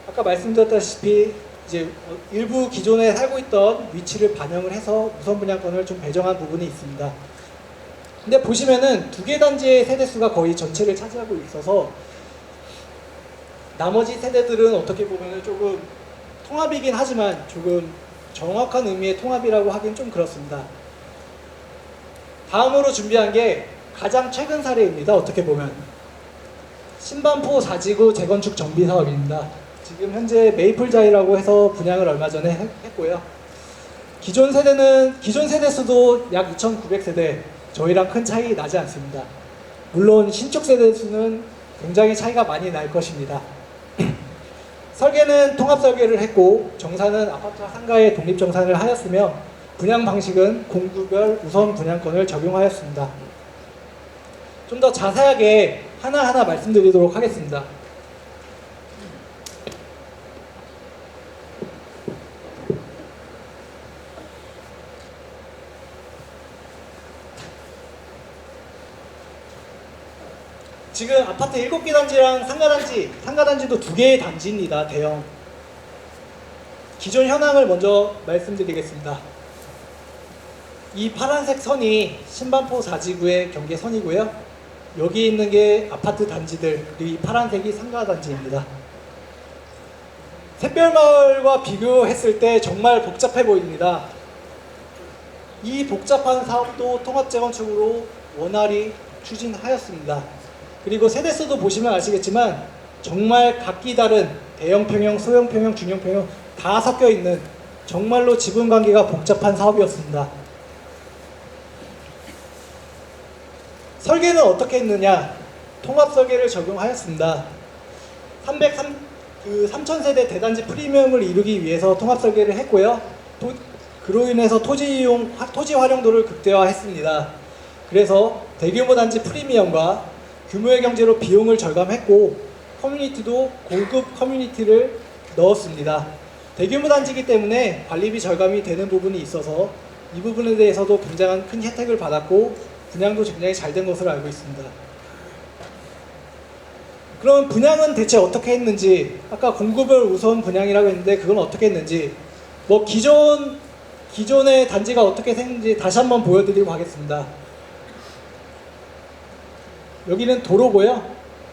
Speaker 6: 아까 말씀드렸다시피 이제 일부 기존에 살고 있던 위치를 반영을 해서 우선 분양권을 좀 배정한 부분이 있습니다. 근데 보시면은 2개 단지의 세대수가 거의 전체를 차지하고 있어서 나머지 세대들은 어떻게 보면은 조금 통합이긴 하지만 조금 정확한 의미의 통합이라고 하긴 좀 그렇습니다. 다음으로 준비한 게 가장 최근 사례입니다. 어떻게 보면 신반포 4지구 재건축 정비 사업입니다. 지금 현재 메이플자이라고 해서 분양을 얼마 전에 했고요. 기존 세대 수도 약 2,900세대, 저희랑 큰 차이 나지 않습니다. 물론 신축 세대 수는 굉장히 차이가 많이 날 것입니다. 설계는 통합 설계를 했고 정산은 아파트와 상가에 독립 정산을 하였으며 분양 방식은 공구별 우선 분양권을 적용하였습니다. 좀 더 자세하게 하나하나 말씀드리도록 하겠습니다. 지금 아파트 7개 단지랑 상가단지도 2개의 단지입니다. 대형. 기존 현황을 먼저 말씀드리겠습니다. 이 파란색 선이 신반포 4지구의 경계선이고요. 여기 있는 게 아파트 단지들, 그리고 이 파란색이 상가단지입니다. 샛별마을과 비교했을 때 정말 복잡해 보입니다. 이 복잡한 사업도 통합재건축으로 원활히 추진하였습니다. 그리고 세대수도 보시면 아시겠지만 정말 각기 다른 대형 평형, 소형 평형, 중형 평형 다 섞여 있는 정말로 지분 관계가 복잡한 사업이었습니다. 설계는 어떻게 했느냐? 통합 설계를 적용하였습니다. 3,000세대 대단지 프리미엄을 이루기 위해서 통합 설계를 했고요. 그로 인해서 토지 활용도를 극대화했습니다. 그래서 대규모 단지 프리미엄과 규모의 경제로 비용을 절감했고 커뮤니티도 고급 커뮤니티를 넣었습니다. 대규모 단지이기 때문에 관리비 절감이 되는 부분이 있어서 이 부분에 대해서도 굉장한 큰 혜택을 받았고 분양도 굉장히 잘 된 것으로 알고 있습니다. 그럼 분양은 대체 어떻게 했는지, 아까 공구별 우선 분양이라고 했는데 그건 어떻게 했는지, 뭐 기존의 단지가 어떻게 생긴지 다시 한번 보여드리고 가겠습니다. 여기는 도로고요.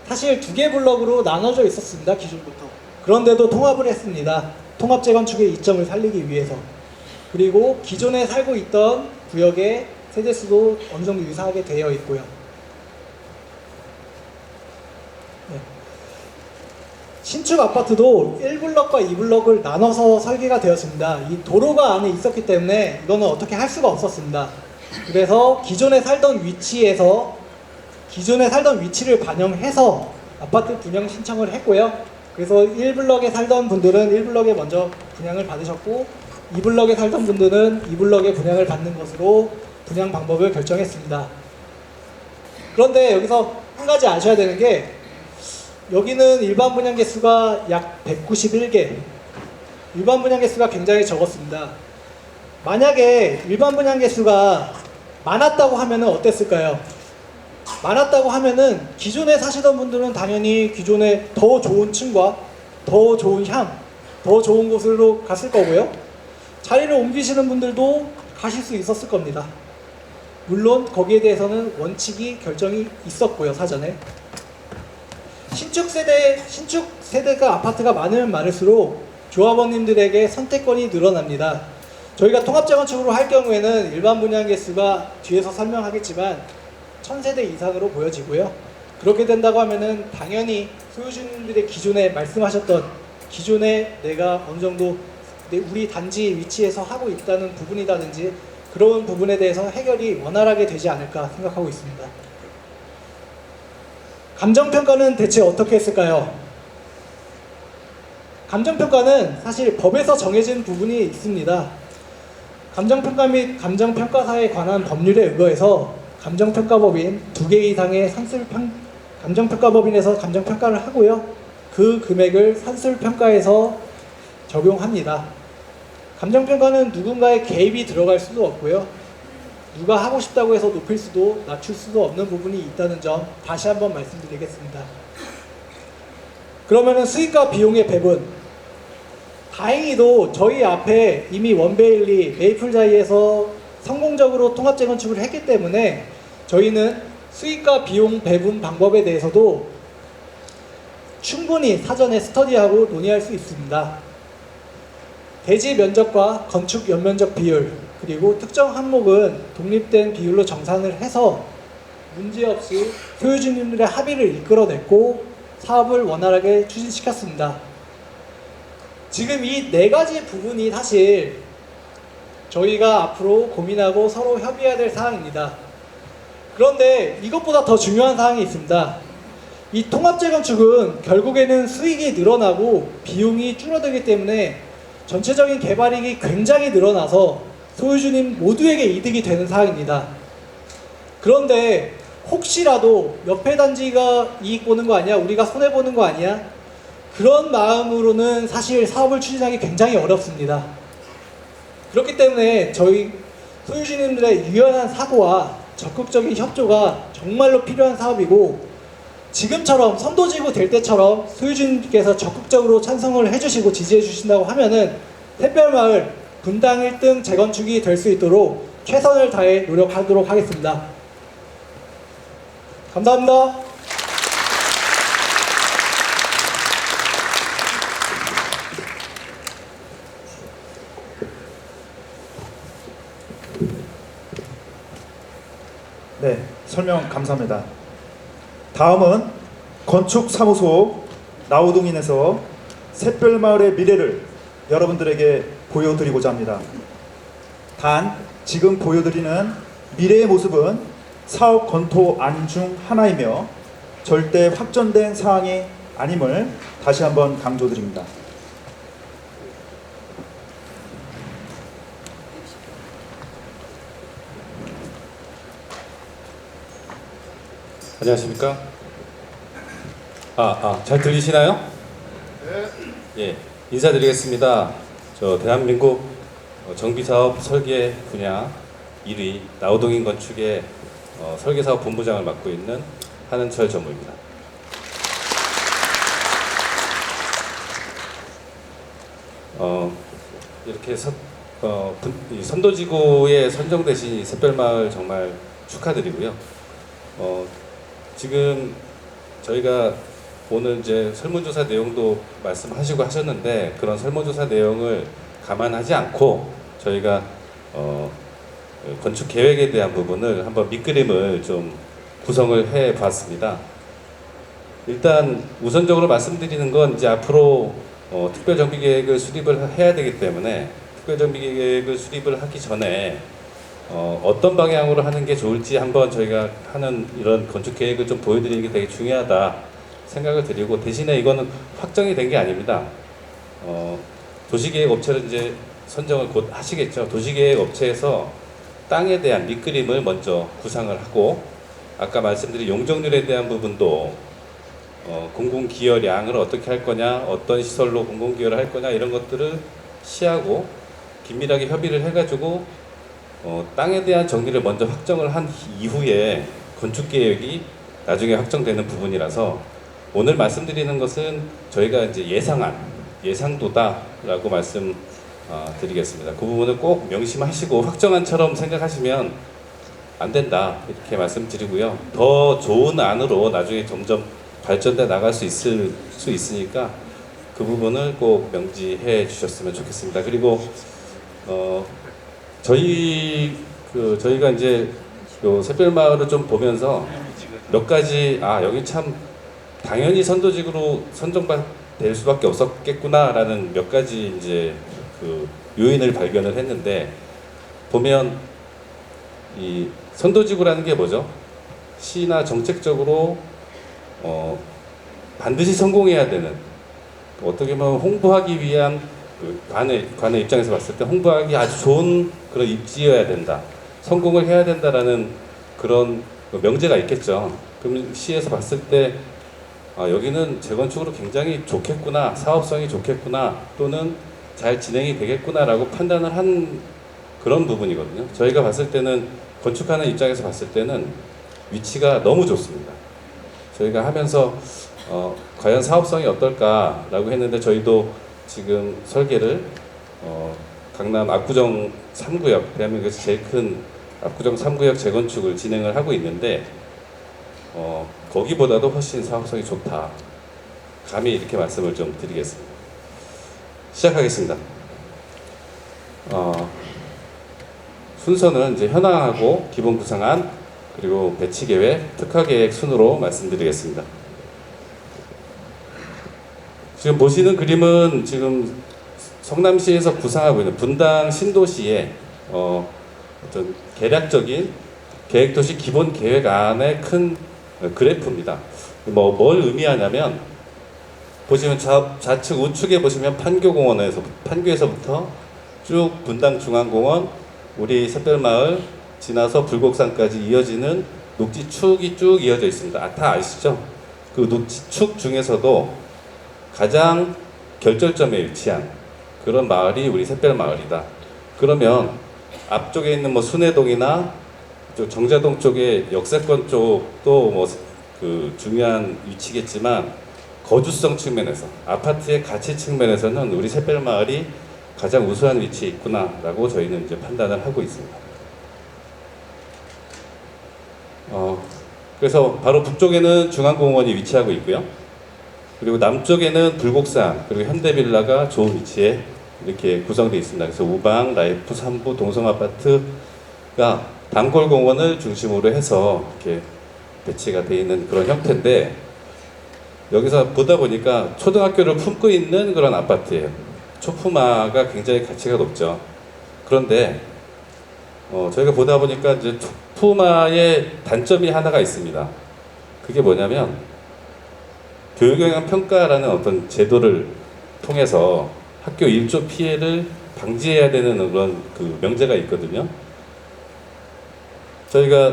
Speaker 6: 사실 2개 블럭으로 나눠져 있었습니다. 기존부터. 그런데도 통합을 했습니다. 통합 재건축의 이점을 살리기 위해서. 그리고 기존에 살고 있던 구역의 세대수도 어느 정도 유사하게 되어 있고요. 네. 신축 아파트도 1블럭과 2블럭을 나눠서 설계가 되었습니다. 이 도로가 안에 있었기 때문에 이거는 어떻게 할 수가 없었습니다. 그래서 기존에 살던 위치를 반영해서 아파트 분양 신청을 했고요. 그래서 1블럭에 살던 분들은 1블럭에 먼저 분양을 받으셨고 2블럭에 살던 분들은 2블럭에 분양을 받는 것으로 분양 방법을 결정했습니다. 그런데 여기서 한 가지 아셔야 되는 게 여기는 일반 분양 개수가 약 191개, 일반 분양 개수가 굉장히 적었습니다. 만약에 일반 분양 개수가 많았다고 하면 어땠을까요? 많았다고 하면은 기존에 사시던 분들은 당연히 기존에 더 좋은 층과 더 좋은 향, 더 좋은 곳으로 갔을 거고요. 자리를 옮기시는 분들도 가실 수 있었을 겁니다. 물론 거기에 대해서는 원칙이 결정이 있었고요, 사전에. 신축 세대가 아파트가 많으면 많을수록 조합원님들에게 선택권이 늘어납니다. 저희가 통합재건축으로 할 경우에는 일반 분양 개수가 뒤에서 설명하겠지만 1000세대 이상으로 보여지고요. 그렇게 된다고 하면은 당연히 소유주님들의 기존에 말씀하셨던 기존에 내가 어느 정도 우리 단지 위치에서 하고 있다는 부분이라든지 그런 부분에 대해서 해결이 원활하게 되지 않을까 생각하고 있습니다. 감정평가는 대체 어떻게 했을까요? 감정평가는 사실 법에서 정해진 부분이 있습니다. 감정평가 및 감정평가사에 관한 법률에 의거해서 감정평가법인 2개 이상의 감정평가법인에서 감정평가를 하고요. 그 금액을 산술평가에서 적용합니다. 감정평가는 누군가의 개입이 들어갈 수도 없고요. 누가 하고 싶다고 해서 높일 수도 낮출 수도 없는 부분이 있다는 점 다시 한번 말씀드리겠습니다. 그러면은 수익과 비용의 배분. 다행히도 저희 앞에 이미 원베일리, 메이플자이에서 성공적으로 통합 재건축을 했기 때문에 저희는 수익과 비용 배분 방법에 대해서도 충분히 사전에 스터디하고 논의할 수 있습니다. 대지 면적과 건축 연면적 비율, 그리고 특정 항목은 독립된 비율로 정산을 해서 문제없이 소유주님들의 합의를 이끌어냈고 사업을 원활하게 추진시켰습니다. 지금 이 4가지 부분이 사실 저희가 앞으로 고민하고 서로 협의해야 될 사항입니다. 그런데 이것보다 더 중요한 사항이 있습니다. 이 통합재건축은 결국에는 수익이 늘어나고 비용이 줄어들기 때문에 전체적인 개발이익이 굉장히 늘어나서 소유주님 모두에게 이득이 되는 사항입니다. 그런데 혹시라도 옆에 단지가 이익 보는 거 아니야? 우리가 손해보는 거 아니야? 그런 마음으로는 사실 사업을 추진하기 굉장히 어렵습니다. 그렇기 때문에 저희 소유주님들의 유연한 사고와 적극적인 협조가 정말로 필요한 사업이고, 지금처럼 선도지구 될 때처럼 소유주님께서 적극적으로 찬성을 해주시고 지지해 주신다고 하면은 샛별마을 분당 1등 재건축이 될 수 있도록 최선을 다해 노력하도록 하겠습니다. 감사합니다.
Speaker 1: 네, 설명 감사합니다. 다음은 건축사무소 나우동인에서 샛별마을의 미래를 여러분들에게 보여드리고자 합니다. 단 지금 보여드리는 미래의 모습은 사업 검토안 중 하나이며 절대 확정된 사항이 아님을 다시 한번 강조드립니다.
Speaker 7: 안녕하십니까? 잘 들리시나요? 네. 예, 인사드리겠습니다. 저 대한민국 정비사업 설계 분야 1위 나우동인 건축의 설계사업 본부장을 맡고 있는 한은철 전무입니다. 이렇게 이 선도지구에 선정되신 이 샛별마을 정말 축하드리고요. 지금 저희가 오늘 이제 설문조사 내용도 말씀하시고 하셨는데, 그런 설문조사 내용을 감안하지 않고 저희가 건축 계획에 대한 부분을 한번 밑그림을 좀 구성을 해 봤습니다. 일단 우선적으로 말씀드리는 건 이제 앞으로 특별정비계획을 수립을 해야 되기 때문에 특별정비계획을 수립을 하기 전에 어떤 방향으로 하는 게 좋을지 한번 저희가 하는 이런 건축 계획을 좀 보여드리는 게 되게 중요하다 생각을 드리고, 대신에 이거는 확정이 된 게 아닙니다. 도시계획 업체를 이제 선정을 곧 하시겠죠. 도시계획 업체에서 땅에 대한 밑그림을 먼저 구상을 하고, 아까 말씀드린 용적률에 대한 부분도 공공기여량을 어떻게 할 거냐, 어떤 시설로 공공기여를 할 거냐, 이런 것들을 시하고 긴밀하게 협의를 해가지고 땅에 대한 정리를 먼저 확정을 한 이후에 건축계획이 나중에 확정되는 부분이라서, 오늘 말씀드리는 것은 저희가 이제 예상도다라고 말씀드리겠습니다. 그 부분을 꼭 명심하시고 확정안처럼 생각하시면 안 된다 이렇게 말씀드리고요. 더 좋은 안으로 나중에 점점 발전돼 나갈 수 있으니까 그 부분을 꼭 명지해 주셨으면 좋겠습니다. 그리고 저희가 이제 요 샛별마을을 좀 보면서 몇 가지 여기 참 당연히 선도지구로 선정될 수밖에 없었겠구나라는 몇 가지 이제 그 요인을 발견을 했는데, 보면 이 선도지구라는 게 뭐죠? 시나 정책적으로 반드시 성공해야 되는, 어떻게 보면 홍보하기 위한 그 관의 입장에서 봤을 때 홍보하기 아주 좋은 그런 입지여야 된다, 성공을 해야 된다라는 그런 명제가 있겠죠. 그럼 시에서 봤을 때 여기는 재건축으로 굉장히 좋겠구나, 사업성이 좋겠구나, 또는 잘 진행이 되겠구나라고 판단을 한 그런 부분이거든요. 저희가 봤을 때는, 건축하는 입장에서 봤을 때는 위치가 너무 좋습니다. 저희가 하면서 과연 사업성이 어떨까라고 했는데, 저희도 지금 설계를 강남 압구정 3구역, 대한민국에서 제일 큰 압구정 3구역 재건축을 진행을 하고 있는데, 거기보다도 훨씬 사업성이 좋다, 감히 이렇게 말씀을 좀 드리겠습니다. 시작하겠습니다. 순서는 이제 현황하고 기본 구상안, 그리고 배치 계획, 특화 계획 순으로 말씀드리겠습니다. 지금 보시는 그림은 지금 성남시에서 구상하고 있는 분당 신도시의 어떤 개략적인 계획도시 기본 계획안의 큰 그래프입니다. 뭘 의미하냐면, 보시면 좌측 우측에 보시면 판교에서부터 쭉 분당 중앙공원, 우리 샛별마을 지나서 불곡산까지 이어지는 녹지축이 쭉 이어져 있습니다. 다 아시죠? 그 녹지축 중에서도 가장 결절점에 위치한 그런 마을이 우리 샛별마을이다. 그러면 앞쪽에 있는 뭐 순회동이나 정자동 쪽의 역세권 쪽도 그 중요한 위치겠지만, 거주성 측면에서, 아파트의 가치 측면에서는 우리 샛별마을이 가장 우수한 위치에 있구나라고 저희는 이제 판단을 하고 있습니다. 그래서 바로 북쪽에는 중앙공원이 위치하고 있고요. 그리고 남쪽에는 불곡산, 그리고 현대빌라가 좋은 위치에 이렇게 구성되어 있습니다. 그래서 우방, 라이프, 삼부, 동성아파트가 단골공원을 중심으로 해서 이렇게 배치가 되어 있는 그런 형태인데, 여기서 보다 보니까 초등학교를 품고 있는 그런 아파트예요. 초품화가 굉장히 가치가 높죠. 그런데 저희가 보다 보니까 이제 초품화의 단점이 하나가 있습니다. 그게 뭐냐면, 교육영향평가라는 어떤 제도를 통해서 학교 일조 피해를 방지해야 되는 그런 그 명제가 있거든요. 저희가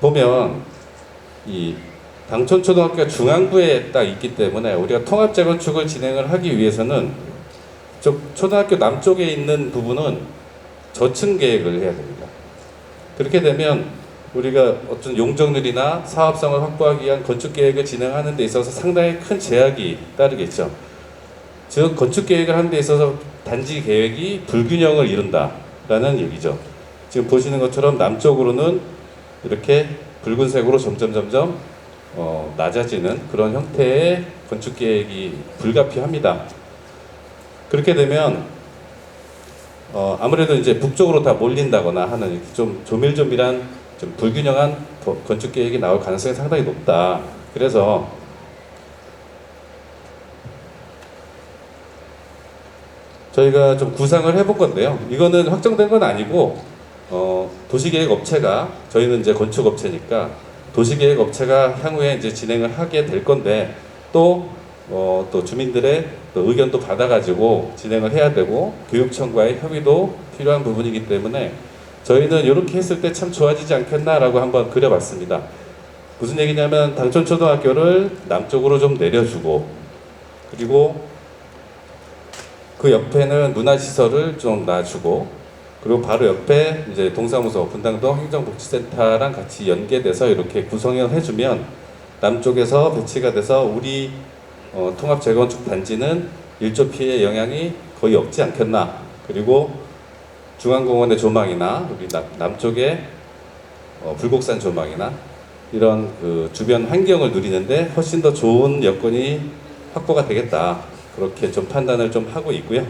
Speaker 7: 보면 이 당촌초등학교가 중앙부에 딱 있기 때문에, 우리가 통합재건축을 진행을 하기 위해서는 초등학교 남쪽에 있는 부분은 저층 계획을 해야 됩니다. 그렇게 되면 우리가 어떤 용적률이나 사업성을 확보하기 위한 건축 계획을 진행하는 데 있어서 상당히 큰 제약이 따르겠죠. 즉, 건축 계획을 하는 데 있어서 단지 계획이 불균형을 이룬다라는 얘기죠. 지금 보시는 것처럼 남쪽으로는 이렇게 붉은색으로 점점 낮아지는 그런 형태의 건축 계획이 불가피합니다. 그렇게 되면 아무래도 이제 북쪽으로 다 몰린다거나 하는 좀 조밀조밀한, 좀 불균형한 건축 계획이 나올 가능성이 상당히 높다. 그래서 저희가 좀 구상을 해본 건데요. 이거는 확정된 건 아니고, 도시계획 업체가, 저희는 이제 건축업체니까 도시계획 업체가 향후에 이제 진행을 하게 될 건데, 또 주민들의 또 의견도 받아가지고 진행을 해야 되고, 교육청과의 협의도 필요한 부분이기 때문에 저희는 이렇게 했을 때 참 좋아지지 않겠나라고 한번 그려봤습니다. 무슨 얘기냐면, 당촌초등학교를 남쪽으로 좀 내려주고, 그리고 그 옆에는 문화시설을 좀 놔주고, 그리고 바로 옆에 이제 동사무소, 분당동 행정복지센터랑 같이 연계돼서 이렇게 구성을 해주면, 남쪽에서 배치가 돼서 우리 통합재건축 단지는 일조 피해 영향이 거의 없지 않겠나. 그리고 중앙공원의 조망이나 우리 남쪽에 불곡산 조망이나 이런 그 주변 환경을 누리는데 훨씬 더 좋은 여건이 확보가 되겠다. 그렇게 좀 판단을 좀 하고 있고요.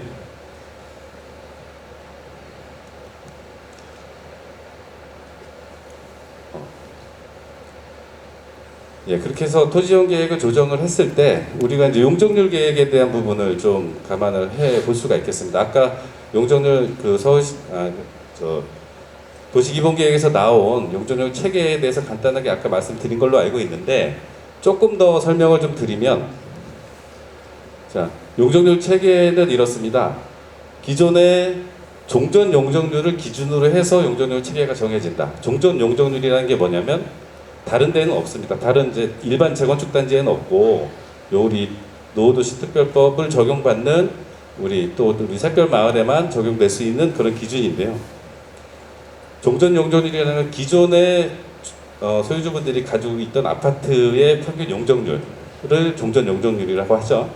Speaker 7: 예, 그렇게 해서 토지이용 계획을 조정을 했을 때 우리가 이제 용적률 계획에 대한 부분을 좀 감안을 해 볼 수가 있겠습니다. 아까 용적률 그 도시기본계획에서 나온 용적률 체계에 대해서 간단하게 아까 말씀드린 걸로 알고 있는데 조금 더 설명을 좀 드리면 자, 용적률 체계는 이렇습니다. 기존의 종전 용적률을 기준으로 해서 용적률 체계가 정해진다. 종전 용적률이라는 게 뭐냐면 다른 데는 없습니다. 다른 이제 일반 재건축 단지에는 없고 우리 노후도시특별법을 적용받는 우리 샛별 마을에만 적용될 수 있는 그런 기준인데요. 종전 용적률이라는 건 기존의 소유주분들이 가지고 있던 아파트의 평균 용적률을 종전 용적률이라고 하죠.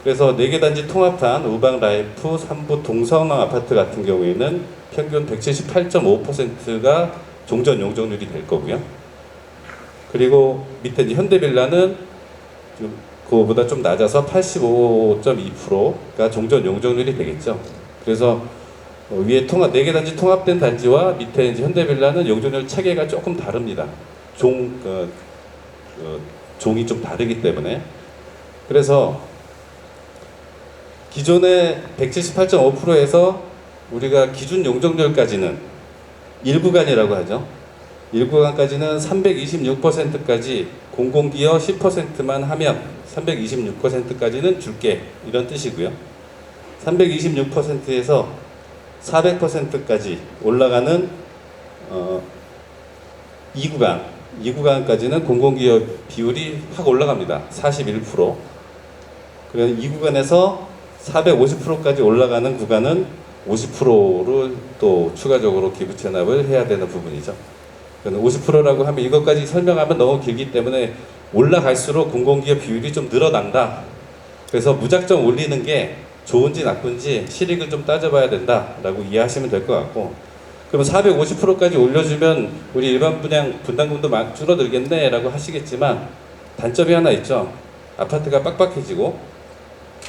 Speaker 7: 그래서 4개 단지 통합한 우방 라이프 3부 동성화 아파트 같은 경우에는 평균 178.5%가 종전 용적률이 될 거고요. 그리고 밑에 이제 현대빌라는 그거보다 좀 낮아서 85.2%가 종전 용적률이 되겠죠. 그래서 위에 4개 단지 통합된 단지와 밑에 이제 현대빌라는 용적률 체계가 조금 다릅니다. 종이 좀 다르기 때문에. 그래서 기존의 178.5%에서 우리가 기준 용적률까지는 1구간이라고 하죠. 1구간까지는 326%까지 공공기여 10%만 하면 326%까지는 줄게 이런 뜻이고요. 326%에서 400%까지 올라가는 2구간까지는 공공기여 비율이 확 올라갑니다. 41%. 그래서 2구간에서 450%까지 올라가는 구간은 50%를 또 추가적으로 기부 체납을 해야 되는 부분이죠. 50%라고 하면 이것까지 설명하면 너무 길기 때문에 올라갈수록 공공기업 비율이 좀 늘어난다. 그래서 무작정 올리는 게 좋은지 나쁜지 실익을 좀 따져봐야 된다라고 이해하시면 될 것 같고, 그럼 450%까지 올려주면 우리 일반 분양 분담금도 줄어들겠네라고 하시겠지만 단점이 하나 있죠. 아파트가 빡빡해지고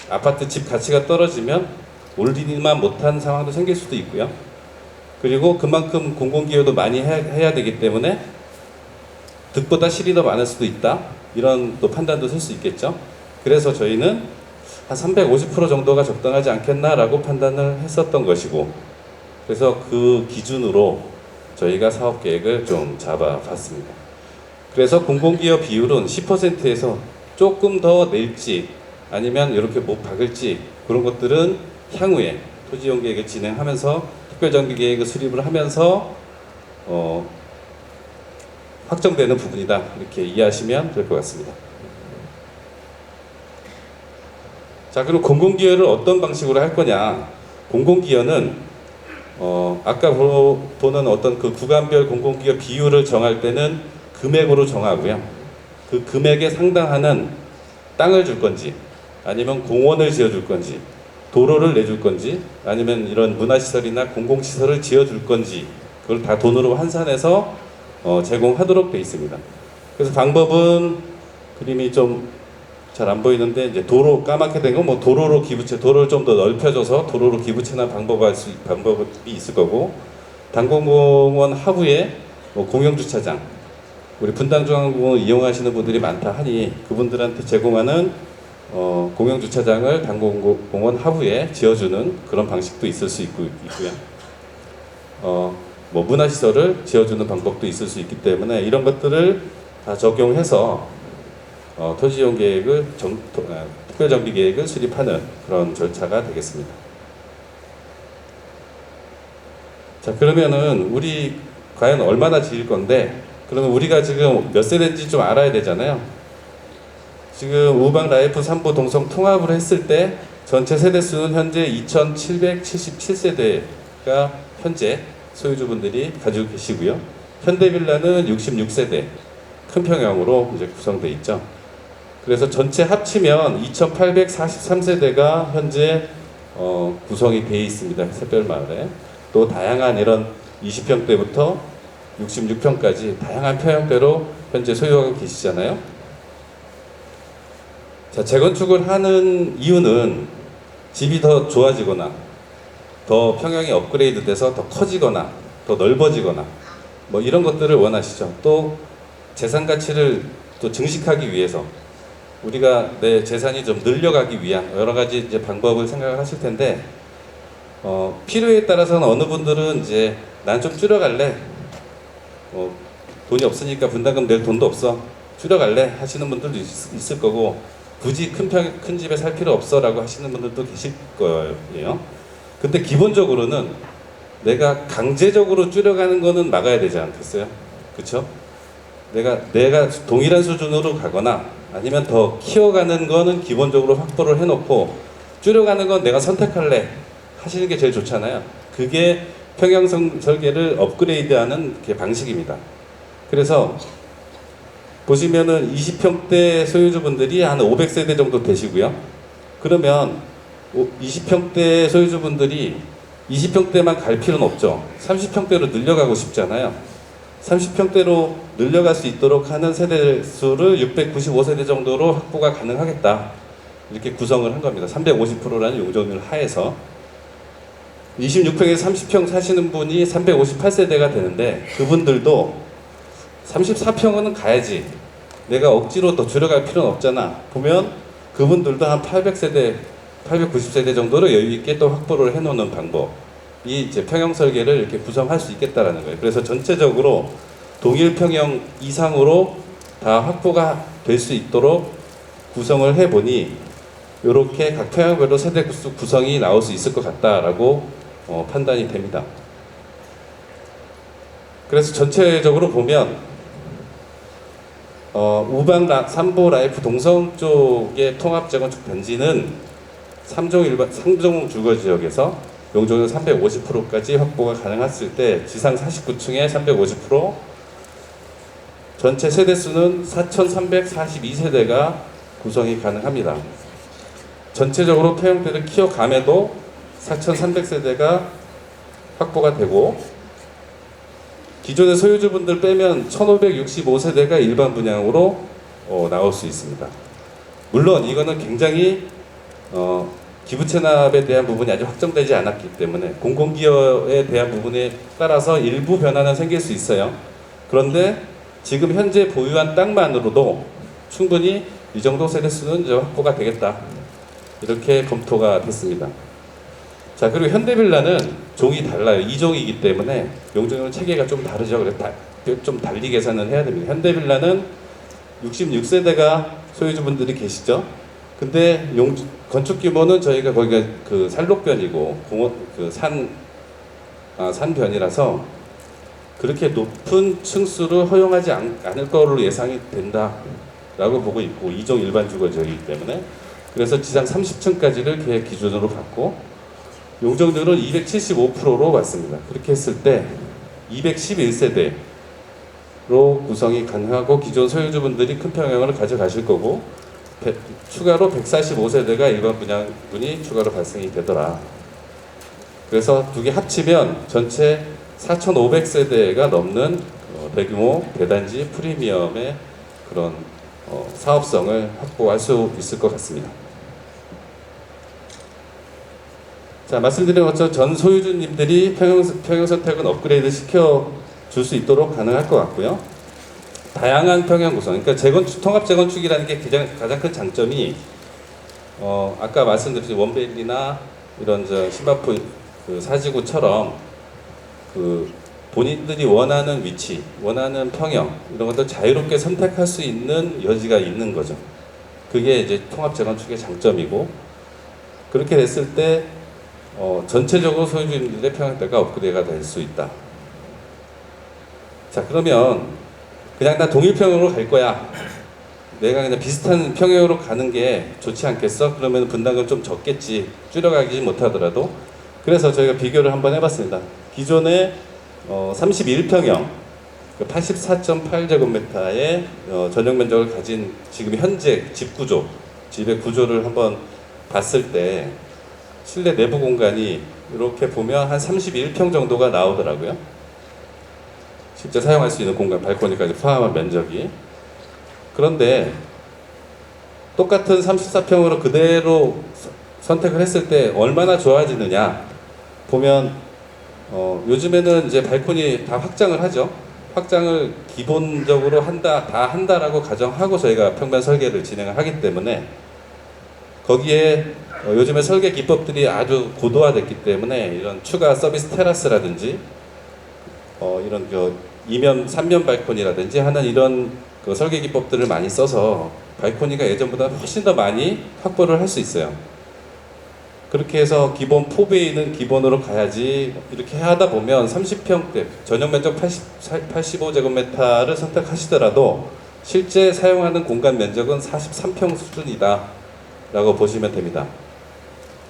Speaker 7: 아파트 집 가치가 떨어지면 올리지만 못한 상황도 생길 수도 있고요. 그리고 그만큼 공공기여도 많이 해야 되기 때문에 득보다 실이 더 많을 수도 있다. 이런 또 판단도 쓸 수 있겠죠. 그래서 저희는 한 350% 정도가 적당하지 않겠나라고 판단을 했었던 것이고, 그래서 그 기준으로 저희가 사업계획을 좀 잡아봤습니다. 그래서 공공기여 비율은 10%에서 조금 더 낼지 아니면 이렇게 못 박을지 그런 것들은 향후에 토지이용계획을 진행하면서 특별정비계획을 수립을 하면서 확정되는 부분이다, 이렇게 이해하시면 될 것 같습니다. 자, 그럼 공공기여를 어떤 방식으로 할 거냐. 공공기여는 아까 보는 어떤 그 구간별 공공기여 비율을 정할 때는 금액으로 정하고요. 그 금액에 상당하는 땅을 줄 건지 아니면 공원을 지어줄 건지 도로를 내줄 건지 아니면 이런 문화시설이나 공공시설을 지어줄 건지 그걸 다 돈으로 환산해서 제공하도록 되어 있습니다. 그래서 방법은 그림이 좀 잘 안 보이는데 이제 도로 까맣게 된 건 뭐 도로로 기부채, 도로를 좀 더 넓혀줘서 도로로 기부채나 방법이 있을 거고, 단공공원 하부에 뭐 공영주차장, 우리 분당중앙공원 이용하시는 분들이 많다 하니 그분들한테 제공하는 공영주차장을 단공공원 하부에 지어주는 그런 방식도 있을 수 있고요. 뭐 문화시설을 지어주는 방법도 있을 수 있기 때문에 이런 것들을 다 적용해서 토지이용계획을 특별정비계획을 수립하는 그런 절차가 되겠습니다. 자, 그러면은 우리 과연 얼마나 지을 건데, 그러면 우리가 지금 몇 세대인지 좀 알아야 되잖아요. 지금 우방 라이프 3부 동성 통합을 했을 때 전체 세대수는 현재 2,777세대가 현재 소유주분들이 가지고 계시고요. 현대빌라는 66세대 큰 평형으로 이제 구성되어 있죠. 그래서 전체 합치면 2,843세대가 현재 구성이 되어 있습니다. 샛별마을에. 또 다양한 이런 20평대부터 66평까지 다양한 평형대로 현재 소유하고 계시잖아요. 자, 재건축을 하는 이유는 집이 더 좋아지거나 더 평형이 업그레이드 돼서 더 커지거나 더 넓어지거나 뭐 이런 것들을 원하시죠. 또 재산 가치를 또 증식하기 위해서 우리가 내 재산이 좀 늘려가기 위한 여러 가지 이제 방법을 생각하실 텐데 필요에 따라서는 어느 분들은 이제 난 좀 줄여갈래. 돈이 없으니까 분담금 낼 돈도 없어. 줄여갈래 하시는 분들도 있을 거고, 굳이 큰 집에 살 필요 없어라고 하시는 분들도 계실 거예요. 근데 기본적으로는 내가 강제적으로 줄여가는 거는 막아야 되지 않겠어요? 그쵸? 내가 동일한 수준으로 가거나 아니면 더 키워가는 거는 기본적으로 확보를 해놓고, 줄여가는 건 내가 선택할래 하시는 게 제일 좋잖아요. 그게 평형 설계를 업그레이드하는 게 방식입니다. 그래서 보시면은 20평대 소유주분들이 한 500세대 정도 되시고요. 그러면 20평대 소유주분들이 20평대만 갈 필요는 없죠. 30평대로 늘려가고 싶잖아요. 30평대로 늘려갈 수 있도록 하는 세대 수를 695세대 정도로 확보가 가능하겠다. 이렇게 구성을 한 겁니다. 350%라는 용적률 하에서. 26평에서 30평 사시는 분이 358세대가 되는데, 그분들도 34평은 가야지, 내가 억지로 더 줄여갈 필요는 없잖아 보면, 그분들도 한 800세대, 890세대 정도로 여유있게 또 확보를 해놓는 방법이 이제 평형 설계를 이렇게 구성할 수 있겠다라는 거예요. 그래서 전체적으로 동일 평형 이상으로 다 확보가 될 수 있도록 구성을 해보니, 이렇게 각 평형별로 세대 구성이 나올 수 있을 것 같다라고 판단이 됩니다. 그래서 전체적으로 보면 우방 삼보 라이프 동성 쪽의 통합 재건축 단지는 3종 주거 지역에서 용적률 350%까지 확보가 가능했을 때, 지상 49층에 350%, 전체 세대수는 4,342세대가 구성이 가능합니다. 전체적으로 평형대를 키워감에도 4,300세대가 확보가 되고, 기존의 소유주분들 빼면 1,565세대가 일반 분양으로 나올 수 있습니다. 물론 이거는 굉장히 기부 체납에 대한 부분이 아직 확정되지 않았기 때문에 공공기여에 대한 부분에 따라서 일부 변화는 생길 수 있어요. 그런데 지금 현재 보유한 땅만으로도 충분히 이 정도 세대수는 이제 확보가 되겠다, 이렇게 검토가 됐습니다. 자, 그리고 현대빌라는 종이 달라요. 2종이기 때문에 용적률 체계가 좀 다르죠. 그래서 좀 달리 계산을 해야 됩니다. 현대빌라는 66세대가 소유주분들이 계시죠. 근데 건축 규모는 저희가 거기가 그 산록변이고 산변이라서 그렇게 높은 층수를 허용하지 않을 거로 예상이 된다라고 보고 있고, 2종 일반 주거 지역이기 때문에. 그래서 지상 30층까지를 계획 기준으로 받고, 용적률은 275%로 봤습니다. 그렇게 했을 때 211세대로 구성이 가능하고, 기존 소유주분들이 큰 평형을 가져가실 거고, 추가로 145세대가 일반 분양분이 추가로 발생이 되더라. 그래서 두 개 합치면 전체 4,500세대가 넘는 대규모 대단지 프리미엄의 그런 사업성을 확보할 수 있을 것 같습니다. 자, 말씀드린 것처럼 전 소유주님들이 평형 선택은 업그레이드 시켜줄 수 있도록 가능할 것 같고요. 다양한 평형 구성, 그러니까 통합 재건축이라는 게 가장 큰 장점이 아까 말씀드린 원베일리나 이런 신바프 사지구처럼 본인들이 원하는 위치, 원하는 평형 이런 것들 자유롭게 선택할 수 있는 여지가 있는 거죠. 그게 이제 통합 재건축의 장점이고, 그렇게 됐을 때 전체적으로 소유주님들의 평형대가 업그레이드가 될 수 있다. 자, 그러면 그냥 나 동일평형으로 갈 거야, 내가 그냥 비슷한 평형으로 가는 게 좋지 않겠어? 그러면 분담금 좀 적겠지, 줄여가지 못하더라도. 그래서 저희가 비교를 한번 해봤습니다. 기존의 31평형 84.8제곱미터의 전용 면적을 가진 지금 현재 집 구조, 집의 구조를 한번 봤을 때 실내 내부 공간이 이렇게 보면 한 31평 정도가 나오더라고요. 실제 사용할 수 있는 공간, 발코니까지 포함한 면적이. 그런데 똑같은 34평으로 그대로 선택을 했을 때 얼마나 좋아지느냐 보면 요즘에는 이제 발코니 다 확장을 하죠. 확장을 기본적으로 다 한다라고 가정하고 저희가 평면 설계를 진행을 하기 때문에, 거기에 요즘에 설계 기법들이 아주 고도화됐기 때문에 이런 추가 서비스 테라스라든지 이런 그 2면, 3면 발코니라든지 하는 이런 그 설계 기법들을 많이 써서 발코니가 예전보다 훨씬 더 많이 확보를 할 수 있어요. 그렇게 해서 기본 포베이는 기본으로 가야지 이렇게 하다 보면 30평대 전용 면적 85제곱미터를 선택하시더라도 실제 사용하는 공간 면적은 43평 수준이다 라고 보시면 됩니다.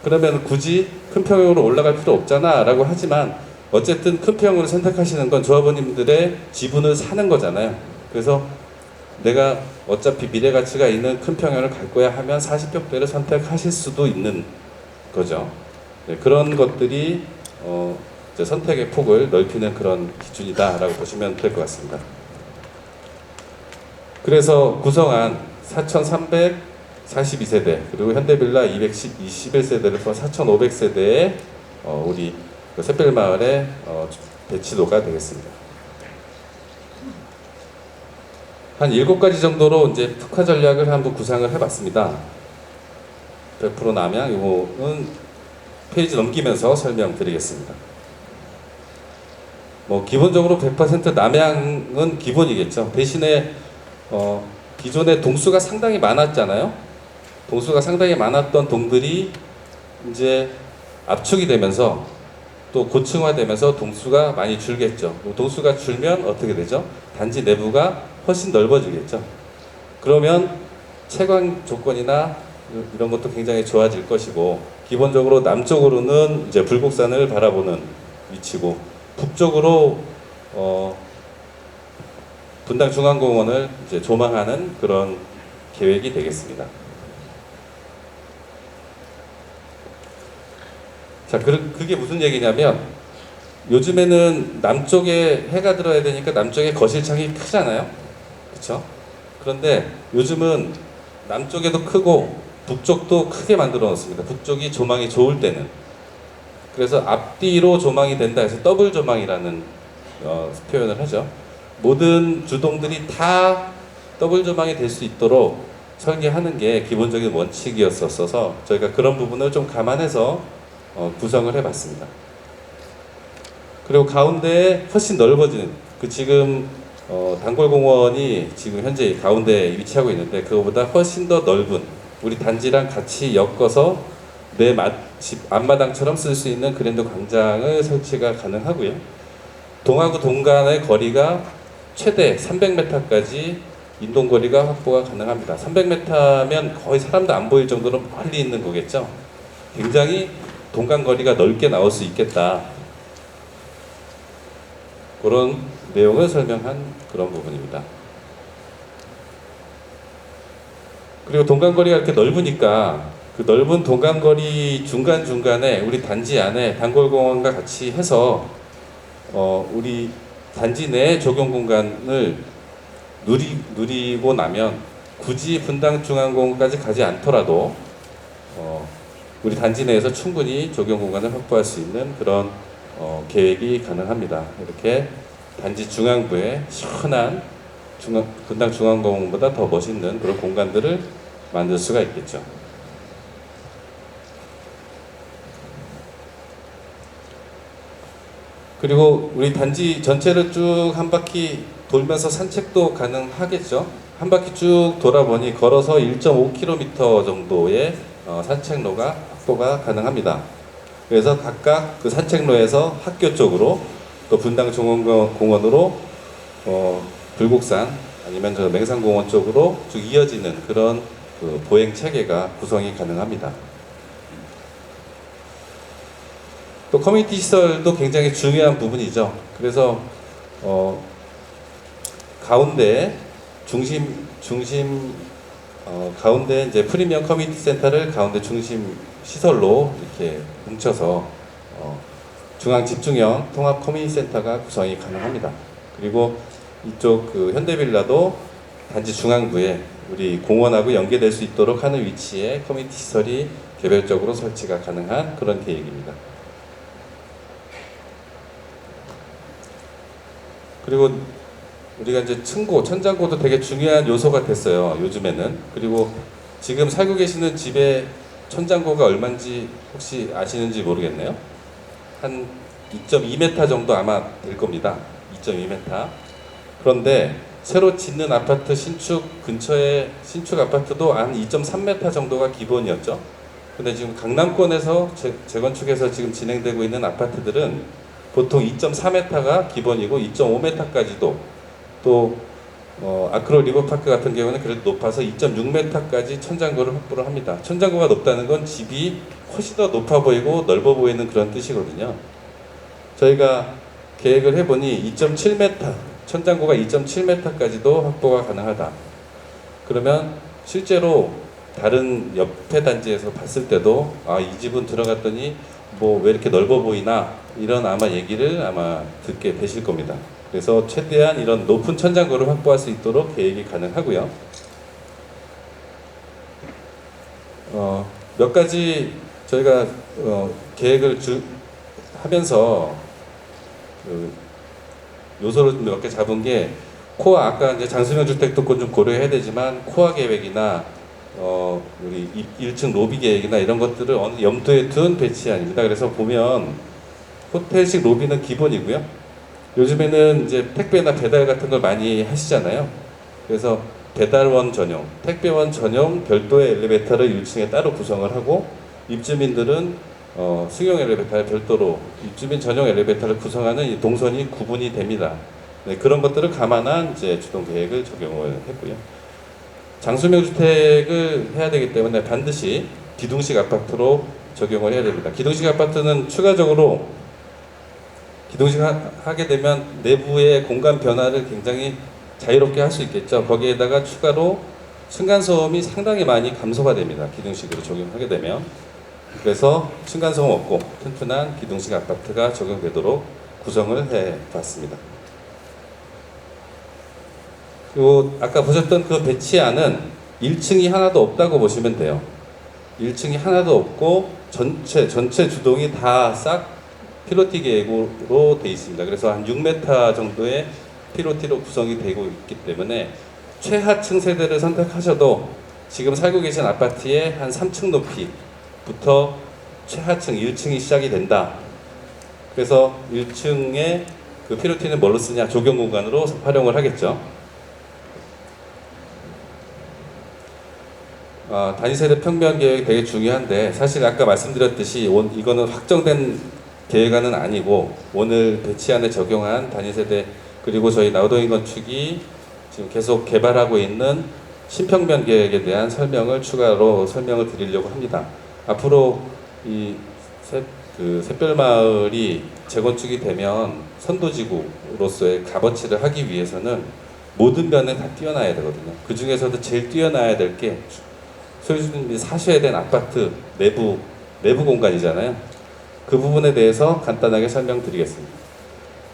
Speaker 7: 그러면 굳이 큰 평형으로 올라갈 필요 없잖아 라고 하지만 어쨌든 큰 평형을 선택하시는 건 조합원님들의 지분을 사는 거잖아요. 그래서 내가 어차피 미래 가치가 있는 큰 평형을 갈 거야 하면 40평대를 선택하실 수도 있는 거죠. 네, 그런 것들이 이제 선택의 폭을 넓히는 그런 기준이다라고 보시면 될 것 같습니다. 그래서 구성한 4,342세대 그리고 현대빌라 221세대를 포함 4,500세대의 우리 그 샛별마을의 배치도가 되겠습니다. 한 7가지 정도로 이제 특화 전략을 한번 구상을 해봤습니다. 100% 남양, 이거는 페이지 넘기면서 설명드리겠습니다. 뭐 기본적으로 100% 남양은 기본이겠죠. 대신에 기존에 동수가 상당히 많았잖아요. 동수가 상당히 많았던 동들이 이제 압축이 되면서 또 고층화되면서 동수가 많이 줄겠죠. 동수가 줄면 어떻게 되죠? 단지 내부가 훨씬 넓어지겠죠. 그러면 채광 조건이나 이런 것도 굉장히 좋아질 것이고, 기본적으로 남쪽으로는 이제 불곡산을 바라보는 위치고, 북쪽으로 분당중앙공원을 이제 조망하는 그런 계획이 되겠습니다. 자, 그게 무슨 얘기냐면, 요즘에는 남쪽에 해가 들어야 되니까 남쪽에 거실창이 크잖아요. 그렇죠? 그런데 요즘은 남쪽에도 크고 북쪽도 크게 만들어 놓습니다. 북쪽이 조망이 좋을 때는. 그래서 앞뒤로 조망이 된다 해서 더블 조망이라는 표현을 하죠. 모든 주동들이 다 더블 조망이 될 수 있도록 설계하는 게 기본적인 원칙이었어서 저희가 그런 부분을 좀 감안해서 구성을 해봤습니다. 그리고 가운데에 훨씬 넓어지는, 지금 단골공원이 지금 현재 가운데에 위치하고 있는데 그거보다 훨씬 더 넓은, 우리 단지랑 같이 엮어서 내 집 앞마당처럼 쓸 수 있는 그랜드 광장을 설치가 가능하고요. 동하고 동간의 거리가 최대 300m까지 인동거리가 확보가 가능합니다. 300m면 거의 사람도 안 보일 정도로 멀리 있는 거겠죠. 굉장히 동간거리가 넓게 나올 수 있겠다. 그런 내용을 설명한 그런 부분입니다. 그리고 동간거리가 이렇게 넓으니까 그 넓은 동간거리 중간중간에 우리 단지 안에 단골공원과 같이 해서 우리 단지 내 적용 공간을 누리고 나면 굳이 분당중앙공원까지 가지 않더라도 우리 단지 내에서 충분히 적용 공간을 확보할 수 있는 그런 계획이 가능합니다. 이렇게 단지 중앙부에 시원한 분당중앙공원보다 더 멋있는 그런 공간들을 만들 수가 있겠죠. 그리고 우리 단지 전체를 쭉 한 바퀴 돌면서 산책도 가능하겠죠. 한 바퀴 쭉 돌아보니 걸어서 1.5km 정도의 산책로가 확보가 가능합니다. 그래서 각각 그 산책로에서 학교 쪽으로 또 분당중앙공원으로 불곡산 아니면 저 맹산공원 쪽으로 쭉 이어지는 그런 그 보행 체계가 구성이 가능합니다. 또 커뮤니티 시설도 굉장히 중요한 부분이죠. 그래서 가운데 가운데 이제 프리미엄 커뮤니티 센터를 가운데 중심 시설로 이렇게 뭉쳐서 중앙 집중형 통합 커뮤니티 센터가 구성이 가능합니다. 그리고 이쪽 그 현대빌라도 단지 중앙부에 우리 공원하고 연계될 수 있도록 하는 위치에 커뮤니티 시설이 개별적으로 설치가 가능한 그런 계획입니다. 그리고 우리가 이제 층고, 천장고도 되게 중요한 요소가 됐어요, 요즘에는. 그리고 지금 살고 계시는 집의 천장고가 얼마인지 혹시 아시는지 모르겠네요. 한 2.2m 정도 아마 될 겁니다. 2.2m. 그런데 새로 짓는 아파트 신축 근처에 신축 아파트도 한 2.3m 정도가 기본이었죠. 근데 지금 강남권에서 재건축해서 지금 진행되고 있는 아파트들은 보통 2.4m가 기본이고 2.5m까지도 또 아크로 리버파크 같은 경우는 그래도 높아서 2.6m까지 천장고를 확보를 합니다. 천장고가 높다는 건 집이 훨씬 더 높아 보이고 넓어 보이는 그런 뜻이거든요. 저희가 계획을 해보니 2.7m, 천장고가 2.7m까지도 확보가 가능하다. 그러면 실제로 다른 옆에 단지에서 봤을 때도 이 집은 들어갔더니 뭐 왜 이렇게 넓어 보이나 이런 아마 얘기를 아마 듣게 되실 겁니다. 그래서 최대한 이런 높은 천장고를 확보할 수 있도록 계획이 가능하고요. 몇 가지 저희가 계획을 하면서 요소를 몇 개 잡은 게 코아, 아까 이제 장수명 주택도 좀 고려해야 되지만 코아 계획이나 우리 1층 로비 계획이나 이런 것들을 어느 염두에 둔 배치안입니다. 그래서 보면 호텔식 로비는 기본이고요. 요즘에는 이제 택배나 배달 같은 걸 많이 하시잖아요. 그래서 배달원 전용, 택배원 전용 별도의 엘리베이터를 1층에 따로 구성을 하고 입주민들은 승용 엘리베이터를 별도로 입주민 전용 엘리베이터를 구성하는 이 동선이 구분이 됩니다. 네, 그런 것들을 감안한 이제 주동 계획을 적용을 했고요. 장수명 주택을 해야 되기 때문에 반드시 기둥식 아파트로 적용을 해야 됩니다. 기둥식 아파트는 추가적으로 기둥식 하게 되면 내부의 공간 변화를 굉장히 자유롭게 할 수 있겠죠. 거기에다가 추가로 층간소음이 상당히 많이 감소가 됩니다. 기둥식으로 적용하게 되면. 그래서 층간소음 없고 튼튼한 기둥식 아파트가 적용되도록 구성을 해봤습니다. 그리고 아까 보셨던 그 배치안은 1층이 하나도 없다고 보시면 돼요. 1층이 하나도 없고 전체 주동이 다 싹 피로티 계획으로 되어 있습니다. 그래서 한 6m 정도의 피로티로 구성이 되고 있기 때문에 최하층 세대를 선택하셔도 지금 살고 계신 아파트의 한 3층 높이부터 최하층 1층이 시작이 된다. 그래서 1층에 그 피로티는 뭘로 쓰냐? 조경 공간으로 활용을 하겠죠. 단위세대 평면 계획이 되게 중요한데 사실 아까 말씀드렸듯이 이거는 확정된 계획안은 아니고 오늘 배치안에 적용한 단위세대 그리고 저희 나우도인 건축이 지금 계속 개발하고 있는 신평면 계획에 대한 설명을 추가로 설명을 드리려고 합니다. 앞으로 이 샛별마을이 재건축이 되면 선도지구로서의 값어치를 하기 위해서는 모든 면에 다 뛰어나야 되거든요. 그 중에서도 제일 뛰어나야 될 게 소유주님이 사셔야 된 아파트 내부 공간이잖아요. 그 부분에 대해서 간단하게 설명드리겠습니다.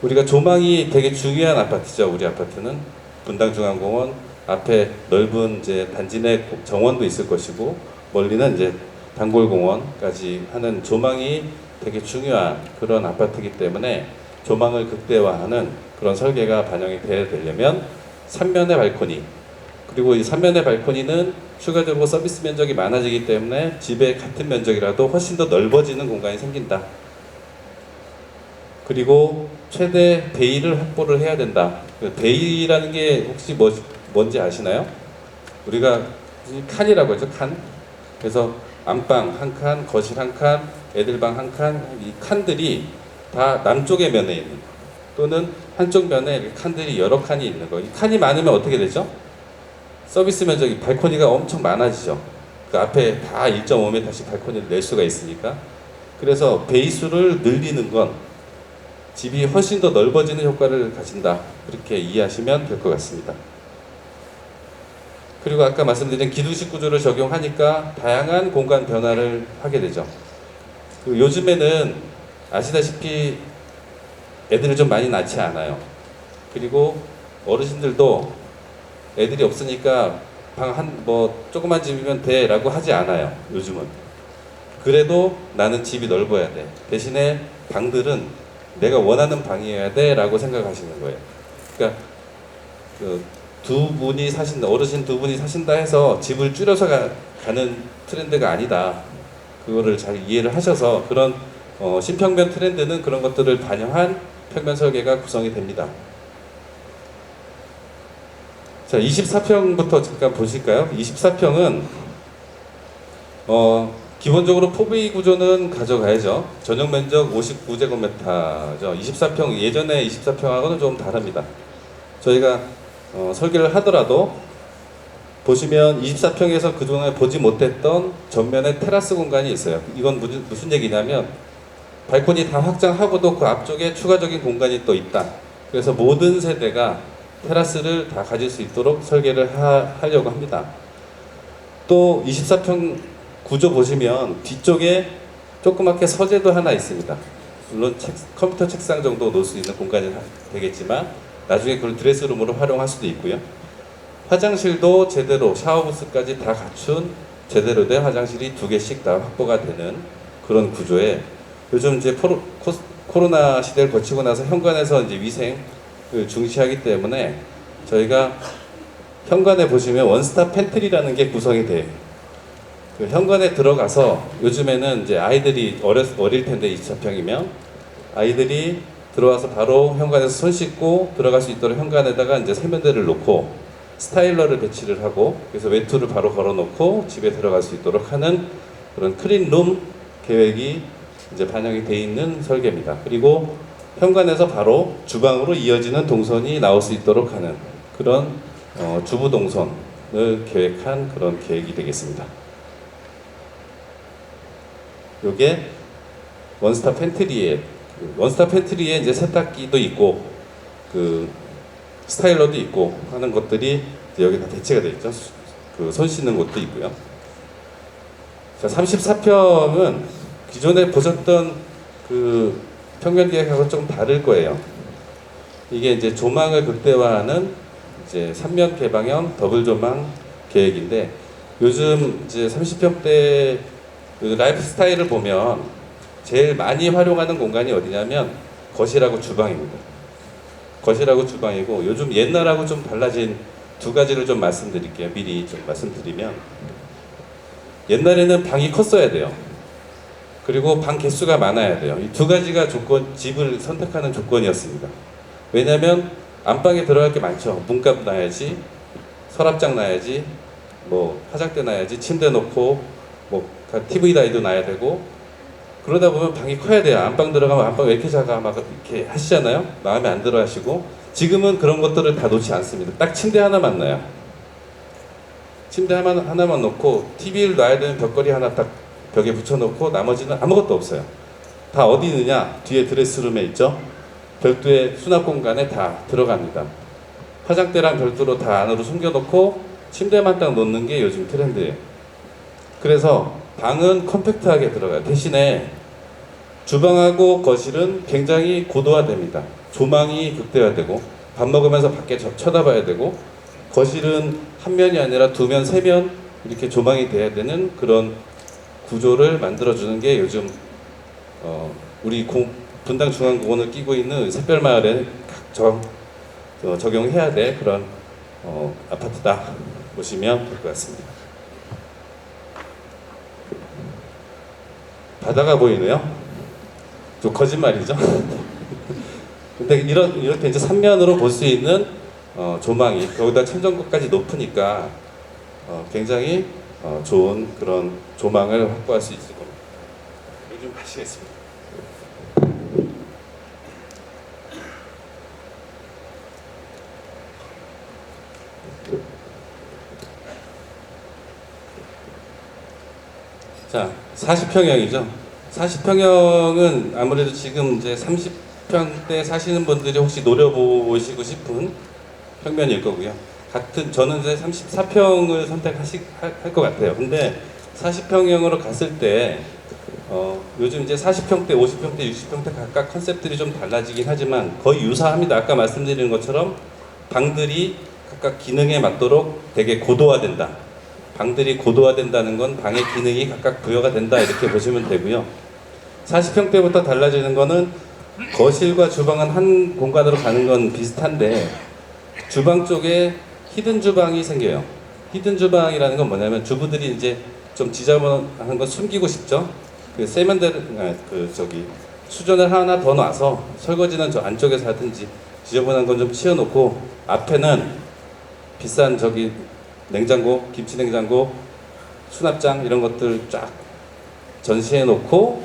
Speaker 7: 우리가 조망이 되게 중요한 아파트죠. 우리 아파트는 분당중앙공원 앞에 넓은 이제 단지 내 정원도 있을 것이고 멀리는 이제 단골공원까지 하는 조망이 되게 중요한 그런 아파트이기 때문에 조망을 극대화하는 그런 설계가 반영이 돼야 되려면 3면의 발코니 그리고 이 3면의 발코니는 추가적으로 서비스 면적이 많아지기 때문에 집의 같은 면적이라도 훨씬 더 넓어지는 공간이 생긴다. 그리고 최대 베일을 확보를 해야 된다. 베일이라는 게 혹시 뭔지 아시나요? 우리가 칸이라고 하죠. 칸. 그래서 안방 한 칸, 거실 한 칸, 애들방 한 칸, 이 칸들이 다 남쪽의 면에 있는 거. 또는 한쪽 면에 칸들이 여러 칸이 있는 거. 이 칸이 많으면 어떻게 되죠? 서비스 면적이 발코니가 엄청 많아지죠. 그 앞에 다 1.5m씩 발코니를 낼 수가 있으니까. 그래서 베이수를 늘리는 건 집이 훨씬 더 넓어지는 효과를 가진다. 그렇게 이해하시면 될 것 같습니다. 그리고 아까 말씀드린 기둥식 구조를 적용하니까 다양한 공간 변화를 하게 되죠. 그리고 요즘에는 아시다시피 애들을 좀 많이 낳지 않아요. 그리고 어르신들도 애들이 없으니까 방 조그만 집이면 돼 라고 하지 않아요. 요즘은. 그래도 나는 집이 넓어야 돼. 대신에 방들은 내가 원하는 방이어야 돼 라고 생각하시는 거예요. 그러니까 어르신 두 분이 사신다 해서 집을 줄여서 가는 트렌드가 아니다. 그거를 잘 이해를 하셔서 그런 신평면 트렌드는 그런 것들을 반영한 평면 설계가 구성이 됩니다. 자, 24평부터 잠깐 보실까요? 24평은 기본적으로 포비 구조는 가져가야죠. 전용 면적 59제곱미터죠. 24평 예전에 24평하고는 좀 다릅니다. 저희가 설계를 하더라도 보시면 24평에서 그동안 보지 못했던 전면에 테라스 공간이 있어요. 이건 무슨 얘기냐면 발코니 다 확장하고도 그 앞쪽에 추가적인 공간이 또 있다. 그래서 모든 세대가 테라스를 다 가질 수 있도록 설계를 하려고 합니다. 또 24평 구조 보시면 뒤쪽에 조그맣게 서재도 하나 있습니다. 물론 컴퓨터 책상 정도 놓을 수 있는 공간이 되겠지만 나중에 그걸 드레스룸으로 활용할 수도 있고요. 화장실도 제대로 샤워부스까지 다 갖춘 제대로 된 화장실이 2개씩 다 확보가 되는 그런 구조에 요즘 이제 코로나 시대를 거치고 나서 현관에서 이제 위생을 중시하기 때문에 저희가 현관에 보시면 원스톱 팬트리라는 게 구성이 돼요. 그 현관에 들어가서 요즘에는 이제 아이들이 어릴 텐데 24평이면 아이들이 들어와서 바로 현관에서 손 씻고 들어갈 수 있도록 현관에다가 이제 세면대를 놓고 스타일러를 배치를 하고 그래서 외투를 바로 걸어놓고 집에 들어갈 수 있도록 하는 그런 클린룸 계획이 이제 반영이 돼 있는 설계입니다. 그리고 현관에서 바로 주방으로 이어지는 동선이 나올 수 있도록 하는 그런 주부 동선을 계획한 그런 계획이 되겠습니다. 요게 원스톱 팬트리에 이제 세탁기도 있고 그 스타일러도 있고 하는 것들이 이제 여기 다 대체가 되어 있죠. 그 손 씻는 곳도 있고요. 자, 34평은 기존에 보셨던 그 평면 계획하고 좀 다를 거예요. 이게 이제 조망을 극대화하는 이제 3면 개방형 더블 조망 계획인데 요즘 이제 30평대 그 라이프 스타일을 보면 제일 많이 활용하는 공간이 어디냐면 거실하고 주방입니다. 거실하고 주방이고 요즘 옛날하고 좀 달라진 2가지를 좀 말씀드릴게요. 미리 좀 말씀드리면 옛날에는 방이 컸어야 돼요. 그리고 방 개수가 많아야 돼요. 이 2가지가 집을 선택하는 조건이었습니다. 왜냐면 안방에 들어갈 게 많죠. 문갑 놔야지, 서랍장 놔야지, 뭐 화장대 놔야지, 침대 놓고 뭐 TV 다이도 놔야 되고 그러다 보면 방이 커야 돼요. 안방 들어가면 안방 왜 이렇게 작아 막 이렇게 하시잖아요. 마음에 안 들어 하시고 지금은 그런 것들을 다 놓지 않습니다. 딱 침대 하나만 놔요. 침대 하나만 놓고 TV를 놔야 되는 벽걸이 하나 딱 벽에 붙여놓고 나머지는 아무것도 없어요. 다 어디 있느냐? 뒤에 드레스룸에 있죠. 별도의 수납 공간에 다 들어갑니다. 화장대랑 별도로 다 안으로 숨겨놓고 침대만 딱 놓는 게 요즘 트렌드예요. 그래서 방은 컴팩트하게 들어가요. 대신에 주방하고 거실은 굉장히 고도화됩니다. 조망이 극대화되고 밥 먹으면서 밖에 쳐다봐야 되고 거실은 한 면이 아니라 2면, 3면 이렇게 조망이 돼야 되는 그런 구조를 만들어주는 게 요즘 우리 분당 중앙공원을 끼고 있는 샛별마을에 적용해야 될 그런 아파트다 보시면 될 것 같습니다. 바다가 보이네요. 좀 거짓말이죠. 근데 이렇게 이제 3면으로 볼 수 있는 조망이 거기다 천정고까지 높으니까 굉장히 좋은 그런 조망을 확보할 수 있을 겁니다. 요즘 하시겠습니다. 자, 40평형이죠. 40평형은 아무래도 지금 이제 30평대 사시는 분들이 혹시 노려보시고 싶은 평면일 거고요. 저는 이제 34평을 선택할 것 같아요. 근데 40평형으로 갔을 때 요즘 이제 40평대, 50평대, 60평대 각각 컨셉들이 좀 달라지긴 하지만 거의 유사합니다. 아까 말씀드린 것처럼 방들이 각각 기능에 맞도록 되게 고도화된다. 방들이 고도화된다는 건 방의 기능이 각각 부여가 된다 이렇게 보시면 되고요. 40평대부터 달라지는 거는 거실과 주방은 한 공간으로 가는 건 비슷한데 주방 쪽에 히든 주방이 생겨요. 히든 주방이라는 건 뭐냐면 주부들이 이제 좀 지저분한 건 숨기고 싶죠. 그 세면대를 수전을 하나 더 놔서 설거지는 저 안쪽에서 하든지 지저분한 건 좀 치워놓고 앞에는 비싼 저기 냉장고, 김치 냉장고, 수납장 이런 것들 쫙 전시해 놓고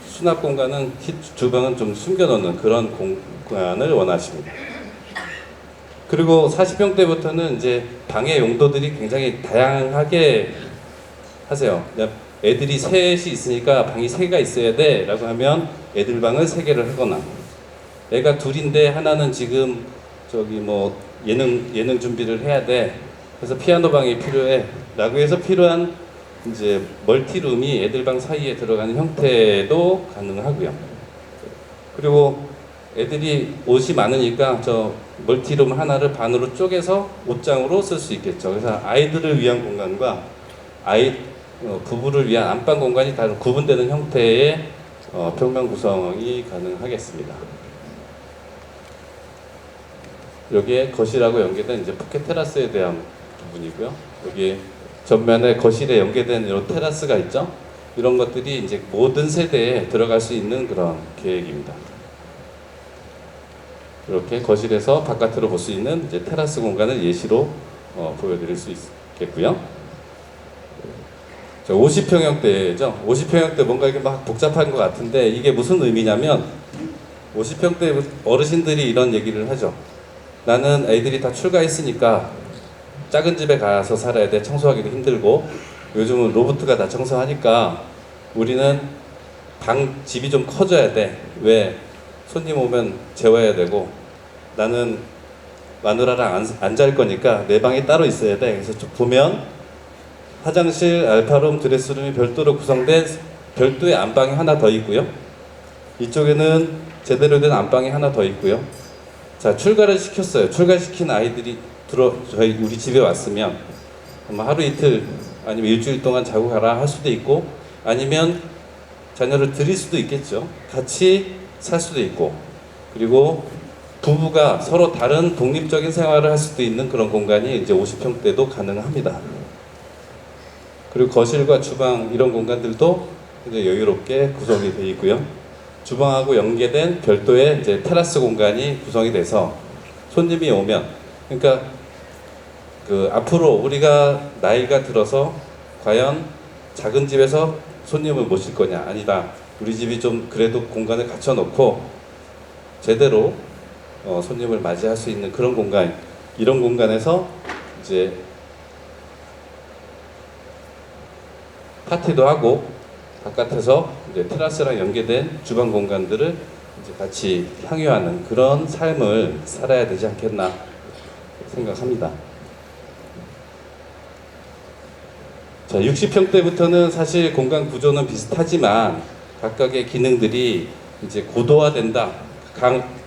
Speaker 7: 수납 공간은 주방은 좀 숨겨놓는 그런 공간을 원하십니다. 그리고 40평대부터는 이제 방의 용도들이 굉장히 다양하게 하세요. 애들이 셋이 있으니까 방이 3개가 있어야 돼 라고 하면 애들 방을 3개를 하거나, 애가 둘인데 하나는 지금 저기 뭐 예능 준비를 해야 돼 그래서 피아노 방이 필요해 라고 해서 필요한 이제 멀티룸이 애들 방 사이에 들어가는 형태도 가능하고요. 그리고 애들이 옷이 많으니까 저 멀티룸 하나를 반으로 쪼개서 옷장으로 쓸 수 있겠죠. 그래서 아이들을 위한 공간과 부부를 위한 안방 공간이 다 구분되는 형태의 평면 구성이 가능하겠습니다. 여기에 거실하고 연계된 이제 포켓 테라스에 대한 부분이고요. 여기에 전면에 거실에 연계된 이런 테라스가 있죠. 이런 것들이 이제 모든 세대에 들어갈 수 있는 그런 계획입니다. 이렇게 거실에서 바깥으로 볼 수 있는 이제 테라스 공간을 예시로 보여드릴 수 있겠고요. 50평형대죠. 50평형대 뭔가 이게 막 복잡한 것 같은데 이게 무슨 의미냐면 50평대 어르신들이 이런 얘기를 하죠. 나는 애들이 다 출가했으니까 작은 집에 가서 살아야 돼. 청소하기도 힘들고 요즘은 로봇가 다 청소하니까 우리는 집이 좀 커져야 돼. 왜? 손님 오면 재워야 되고 나는 마누라랑 안 잘 거니까 내 방이 따로 있어야 돼. 그래서 보면 화장실, 알파룸, 드레스룸이 별도로 구성된 별도의 안방이 하나 더 있고요. 이쪽에는 제대로 된 안방이 하나 더 있고요. 자, 출가를 시켰어요. 출가시킨 아이들이 우리 집에 왔으면 아마 하루 이틀 아니면 일주일 동안 자고 가라 할 수도 있고 아니면 자녀를 드릴 수도 있겠죠. 같이 살 수도 있고 그리고 부부가 서로 다른 독립적인 생활을 할 수도 있는 그런 공간이 이제 50평대도 가능합니다. 그리고 거실과 주방 이런 공간들도 이제 여유롭게 구성이 되어 있고요. 주방하고 연계된 별도의 이제 테라스 공간이 구성이 돼서 손님이 오면 그러니까 앞으로 우리가 나이가 들어서 과연 작은 집에서 손님을 모실 거냐 아니다. 우리 집이 좀 그래도 공간을 갖춰 놓고 제대로 손님을 맞이할 수 있는 그런 공간, 이런 공간에서 이제 파티도 하고 바깥에서 이제 테라스랑 연계된 주방 공간들을 이제 같이 향유하는 그런 삶을 살아야 되지 않겠나 생각합니다. 자, 60평대부터는 사실 공간 구조는 비슷하지만 각각의 기능들이 이제 고도화된다.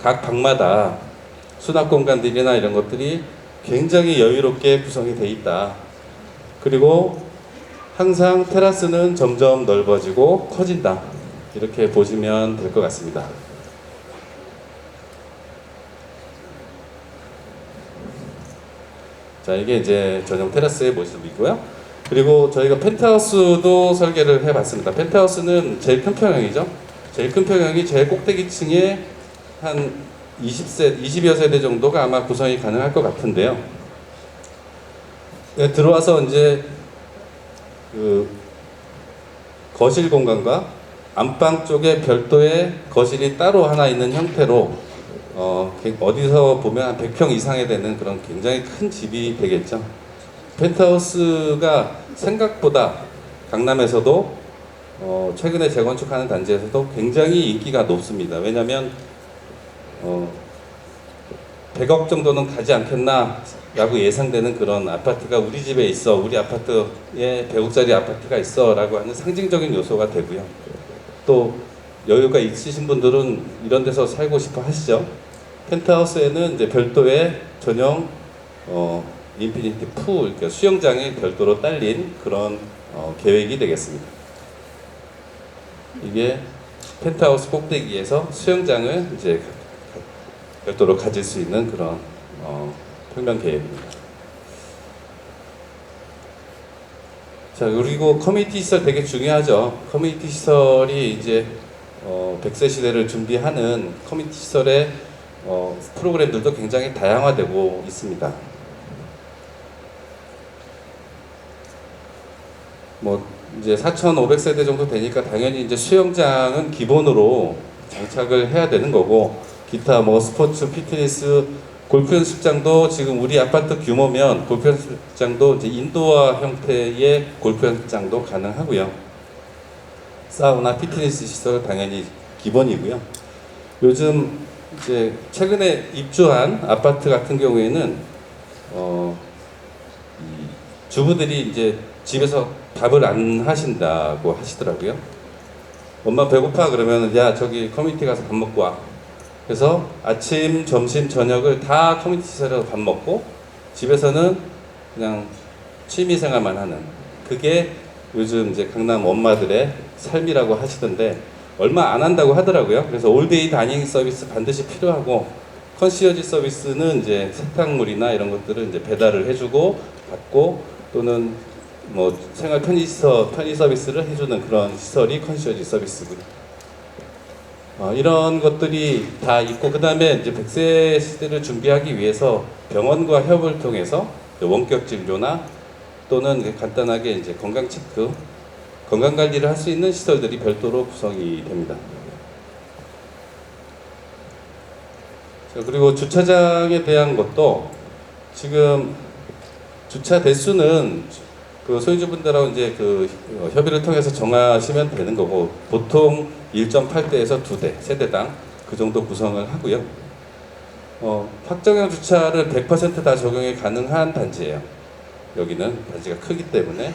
Speaker 7: 각 방마다 수납 공간들이나 이런 것들이 굉장히 여유롭게 구성이 돼 있다. 그리고 항상 테라스는 점점 넓어지고 커진다. 이렇게 보시면 될 것 같습니다. 자, 이게 이제 전용 테라스의 모습이고요. 그리고 저희가 펜트하우스도 설계를 해봤습니다. 펜트하우스는 제일 큰 평형이죠. 제일 큰 평형이 제일 꼭대기층에 한 20여 세대 정도가 아마 구성이 가능할 것 같은데요. 네, 들어와서 이제 거실 공간과 안방 쪽에 별도의 거실이 따로 하나 있는 형태로 어디서 보면 한 100평 이상이 되는 그런 굉장히 큰 집이 되겠죠. 펜트하우스가 생각보다 강남에서도 최근에 재건축하는 단지에서도 굉장히 인기가 높습니다. 왜냐하면 100억 정도는 가지 않겠나 라고 예상되는 그런 아파트가 우리 집에 있어, 우리 아파트에 100억짜리 아파트가 있어 라고 하는 상징적인 요소가 되고요. 또 여유가 있으신 분들은 이런 데서 살고 싶어 하시죠. 펜트하우스에는 이제 별도의 전용 인피니티 풀, 그러니까 수영장이 별도로 딸린 그런 계획이 되겠습니다. 이게 펜트하우스 꼭대기에서 수영장을 이제 별도로 가질 수 있는 그런 평면 계획입니다. 자, 그리고 커뮤니티 시설 되게 중요하죠. 커뮤니티 시설이 이제 100세 시대를 준비하는 커뮤니티 시설의 프로그램들도 굉장히 다양화되고 있습니다. 뭐 이제 4,500세대 정도 되니까 당연히 이제 수영장은 기본으로 장착을 해야 되는 거고, 기타 뭐 스포츠, 피트니스, 골프 연습장도 지금 우리 아파트 규모면 골프 연습장도 이제 인도어 형태의 골프 연습장도 가능하고요. 사우나, 피트니스 시설 당연히 기본이고요. 요즘 이제 최근에 입주한 아파트 같은 경우에는 이 주부들이 이제 집에서 밥을 안 하신다고 하시더라고요. 엄마 배고파 그러면 야 저기 커뮤니티 가서 밥 먹고 와. 그래서 아침, 점심, 저녁을 다 커뮤니티 시설에서 밥 먹고 집에서는 그냥 취미 생활만 하는, 그게 요즘 이제 강남 엄마들의 삶이라고 하시던데 얼마 안 한다고 하더라고요. 그래서 올데이 다이닝 서비스 반드시 필요하고, 컨시어지 서비스는 이제 세탁물이나 이런 것들을 이제 배달을 해주고 받고, 또는 뭐 생활 편의 서비스를 해주는 그런 시설이 컨시어지 서비스고요. 이런 것들이 다 있고, 그 다음에 이제 100세 시대를 준비하기 위해서 병원과 협업을 통해서 원격 진료나 또는 간단하게 이제 건강 체크, 건강 관리를 할 수 있는 시설들이 별도로 구성이 됩니다. 자, 그리고 주차장에 대한 것도 지금 주차 대수는 그 소유주분들하고 이제 그 협의를 통해서 정하시면 되는 거고, 보통 1.8대에서 2대, 세대당 그 정도 구성을 하고요. 확정형 주차를 100% 다 적용이 가능한 단지예요. 여기는 단지가 크기 때문에.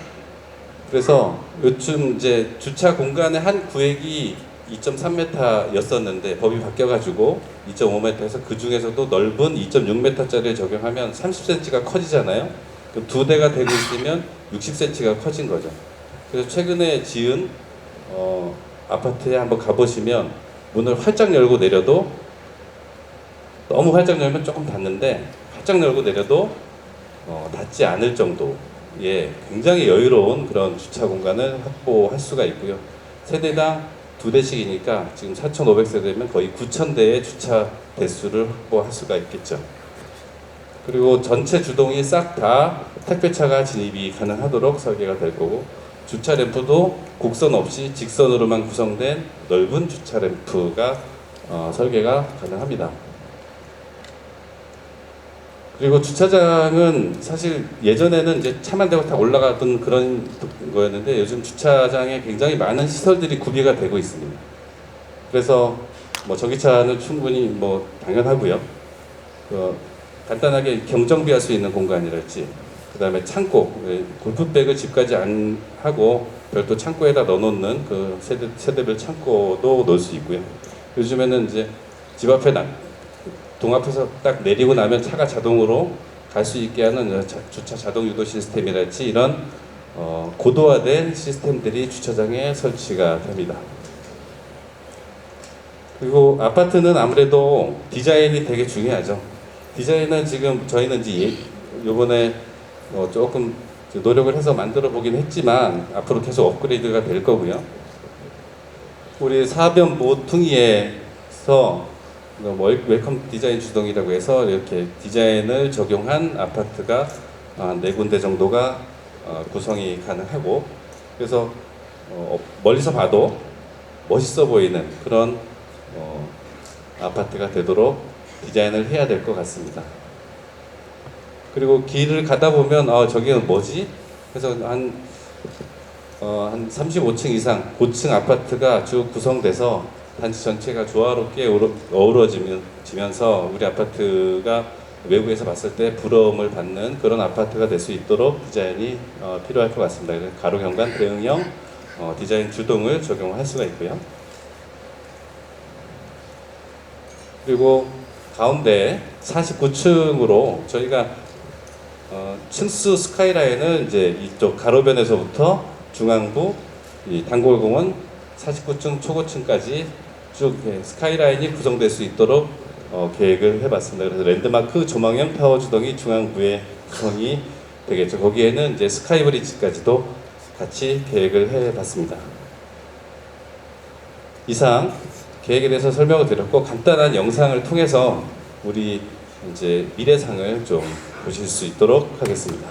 Speaker 7: 그래서 요즘 이제 주차 공간의 한 구획이 2.3m였었는데 법이 바뀌어가지고 2.5m에서 그 중에서도 넓은 2.6m짜리를 적용하면 30cm가 커지잖아요. 그럼 2대가 되고 있으면 60cm가 커진 거죠. 그래서 최근에 지은 아파트에 한번 가보시면 문을 활짝 열고 내려도, 너무 활짝 열면 조금 닫는데 활짝 열고 내려도 닿지 않을 정도의 굉장히 여유로운 그런 주차 공간을 확보할 수가 있고요. 세대당 2대씩이니까 지금 4,500세대면 거의 9,000대의 주차 대수를 확보할 수가 있겠죠. 그리고 전체 주동이 싹 다 택배차가 진입이 가능하도록 설계가 될 거고, 주차 램프도 곡선 없이 직선으로만 구성된 넓은 주차 램프가 설계가 가능합니다. 그리고 주차장은 사실 예전에는 이제 차만 대고 다 올라가던 그런 거였는데, 요즘 주차장에 굉장히 많은 시설들이 구비가 되고 있습니다. 그래서 뭐 전기차는 충분히 뭐 당연하고요. 간단하게 경정비할 수 있는 공간이랄지, 그 다음에 창고, 골프백을 집까지 안 하고 별도 창고에다 넣어놓는 그 세대별 창고도 넣을 수 있고요. 요즘에는 이제 집 앞에 동 앞에서 딱 내리고 나면 차가 자동으로 갈 수 있게 하는 주차 자동 유도 시스템이랄지, 이런 고도화된 시스템들이 주차장에 설치가 됩니다. 그리고 아파트는 아무래도 디자인이 되게 중요하죠. 디자인은 지금 저희는 이제 요번에 조금 노력을 해서 만들어 보긴 했지만 앞으로 계속 업그레이드가 될 거고요. 우리 사변 모퉁이에서 웰컴 디자인 주동이라고 해서 이렇게 디자인을 적용한 아파트가 4군데 정도가 구성이 가능하고, 그래서 멀리서 봐도 멋있어 보이는 그런 아파트가 되도록 디자인을 해야 될 것 같습니다. 그리고 길을 가다 보면 저기는 뭐지? 그래서 한 35층 이상 고층 아파트가 쭉 구성돼서 단지 전체가 조화롭게 어우러지면서 우리 아파트가 외부에서 봤을 때 부러움을 받는 그런 아파트가 될 수 있도록 디자인이 필요할 것 같습니다. 그래서 가로 현관 대응형 디자인 주동을 적용할 수가 있고요. 그리고 가운데 49층으로 저희가 층수 스카이라인을 이제 이쪽 가로변에서부터 중앙부 이 단골공원 49층 초고층까지 쭉 스카이라인이 구성될 수 있도록 계획을 해봤습니다. 그래서 랜드마크 조망형 타워 주동이 중앙부에 구성이 되겠죠. 거기에는 이제 스카이브리지까지도 같이 계획을 해봤습니다. 이상 계획에 대해서 설명을 드렸고, 간단한 영상을 통해서 우리 이제 미래상을 좀 보실 수 있도록 하겠습니다.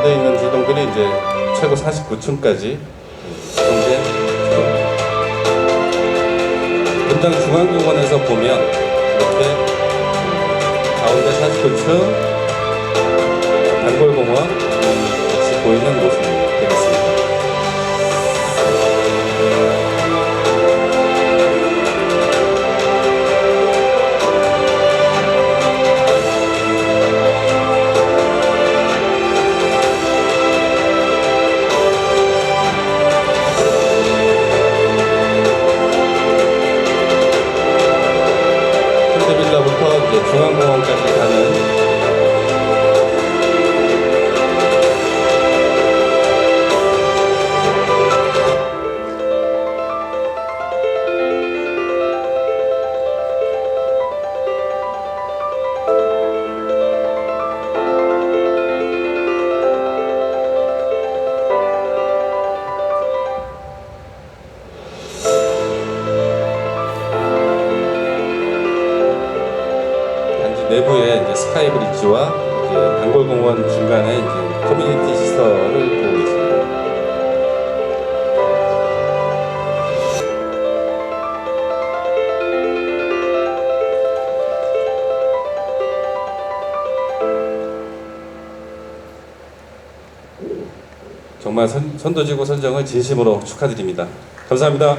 Speaker 7: 가운데 있는 주동들이 이제 최고 49층까지 조성된 주동입니다. 분당 중앙공원에서 보면 이렇게 가운데 49층 단골공원 같이 보이는 모습이 되겠습니다. 현대빌라부터 이제 중앙공원까지 가는 내부에 이제 스카이 브릿지와 이제 단골공원 중간에 이제 커뮤니티 시설을 보고 있습니다. 정말 선도지구 선정을 진심으로 축하드립니다. 감사합니다.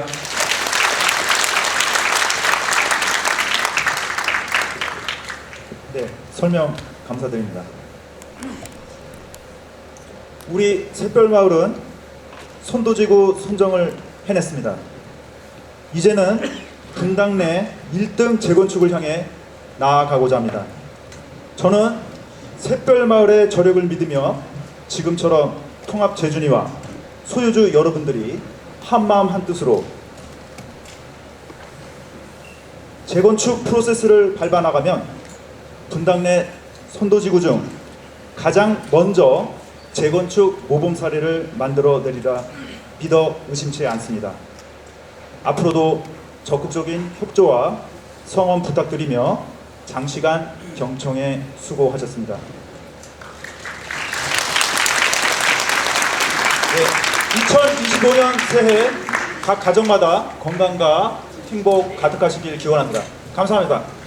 Speaker 1: 네, 설명 감사드립니다. 우리 샛별마을은 선도지구 선정을 해냈습니다. 이제는 분당 내 1등 재건축을 향해 나아가고자 합니다. 저는 샛별마을의 저력을 믿으며 지금처럼 통합 재준이와 소유주 여러분들이 한마음 한뜻으로 재건축 프로세스를 밟아나가면 분당 내 선도지구 중 가장 먼저 재건축 모범 사례를 만들어 내리라 믿어 의심치 않습니다. 앞으로도 적극적인 협조와 성원 부탁드리며 장시간 경청에 수고하셨습니다. 네, 2025년 새해 각 가정마다 건강과 행복 가득하시길 기원합니다. 감사합니다.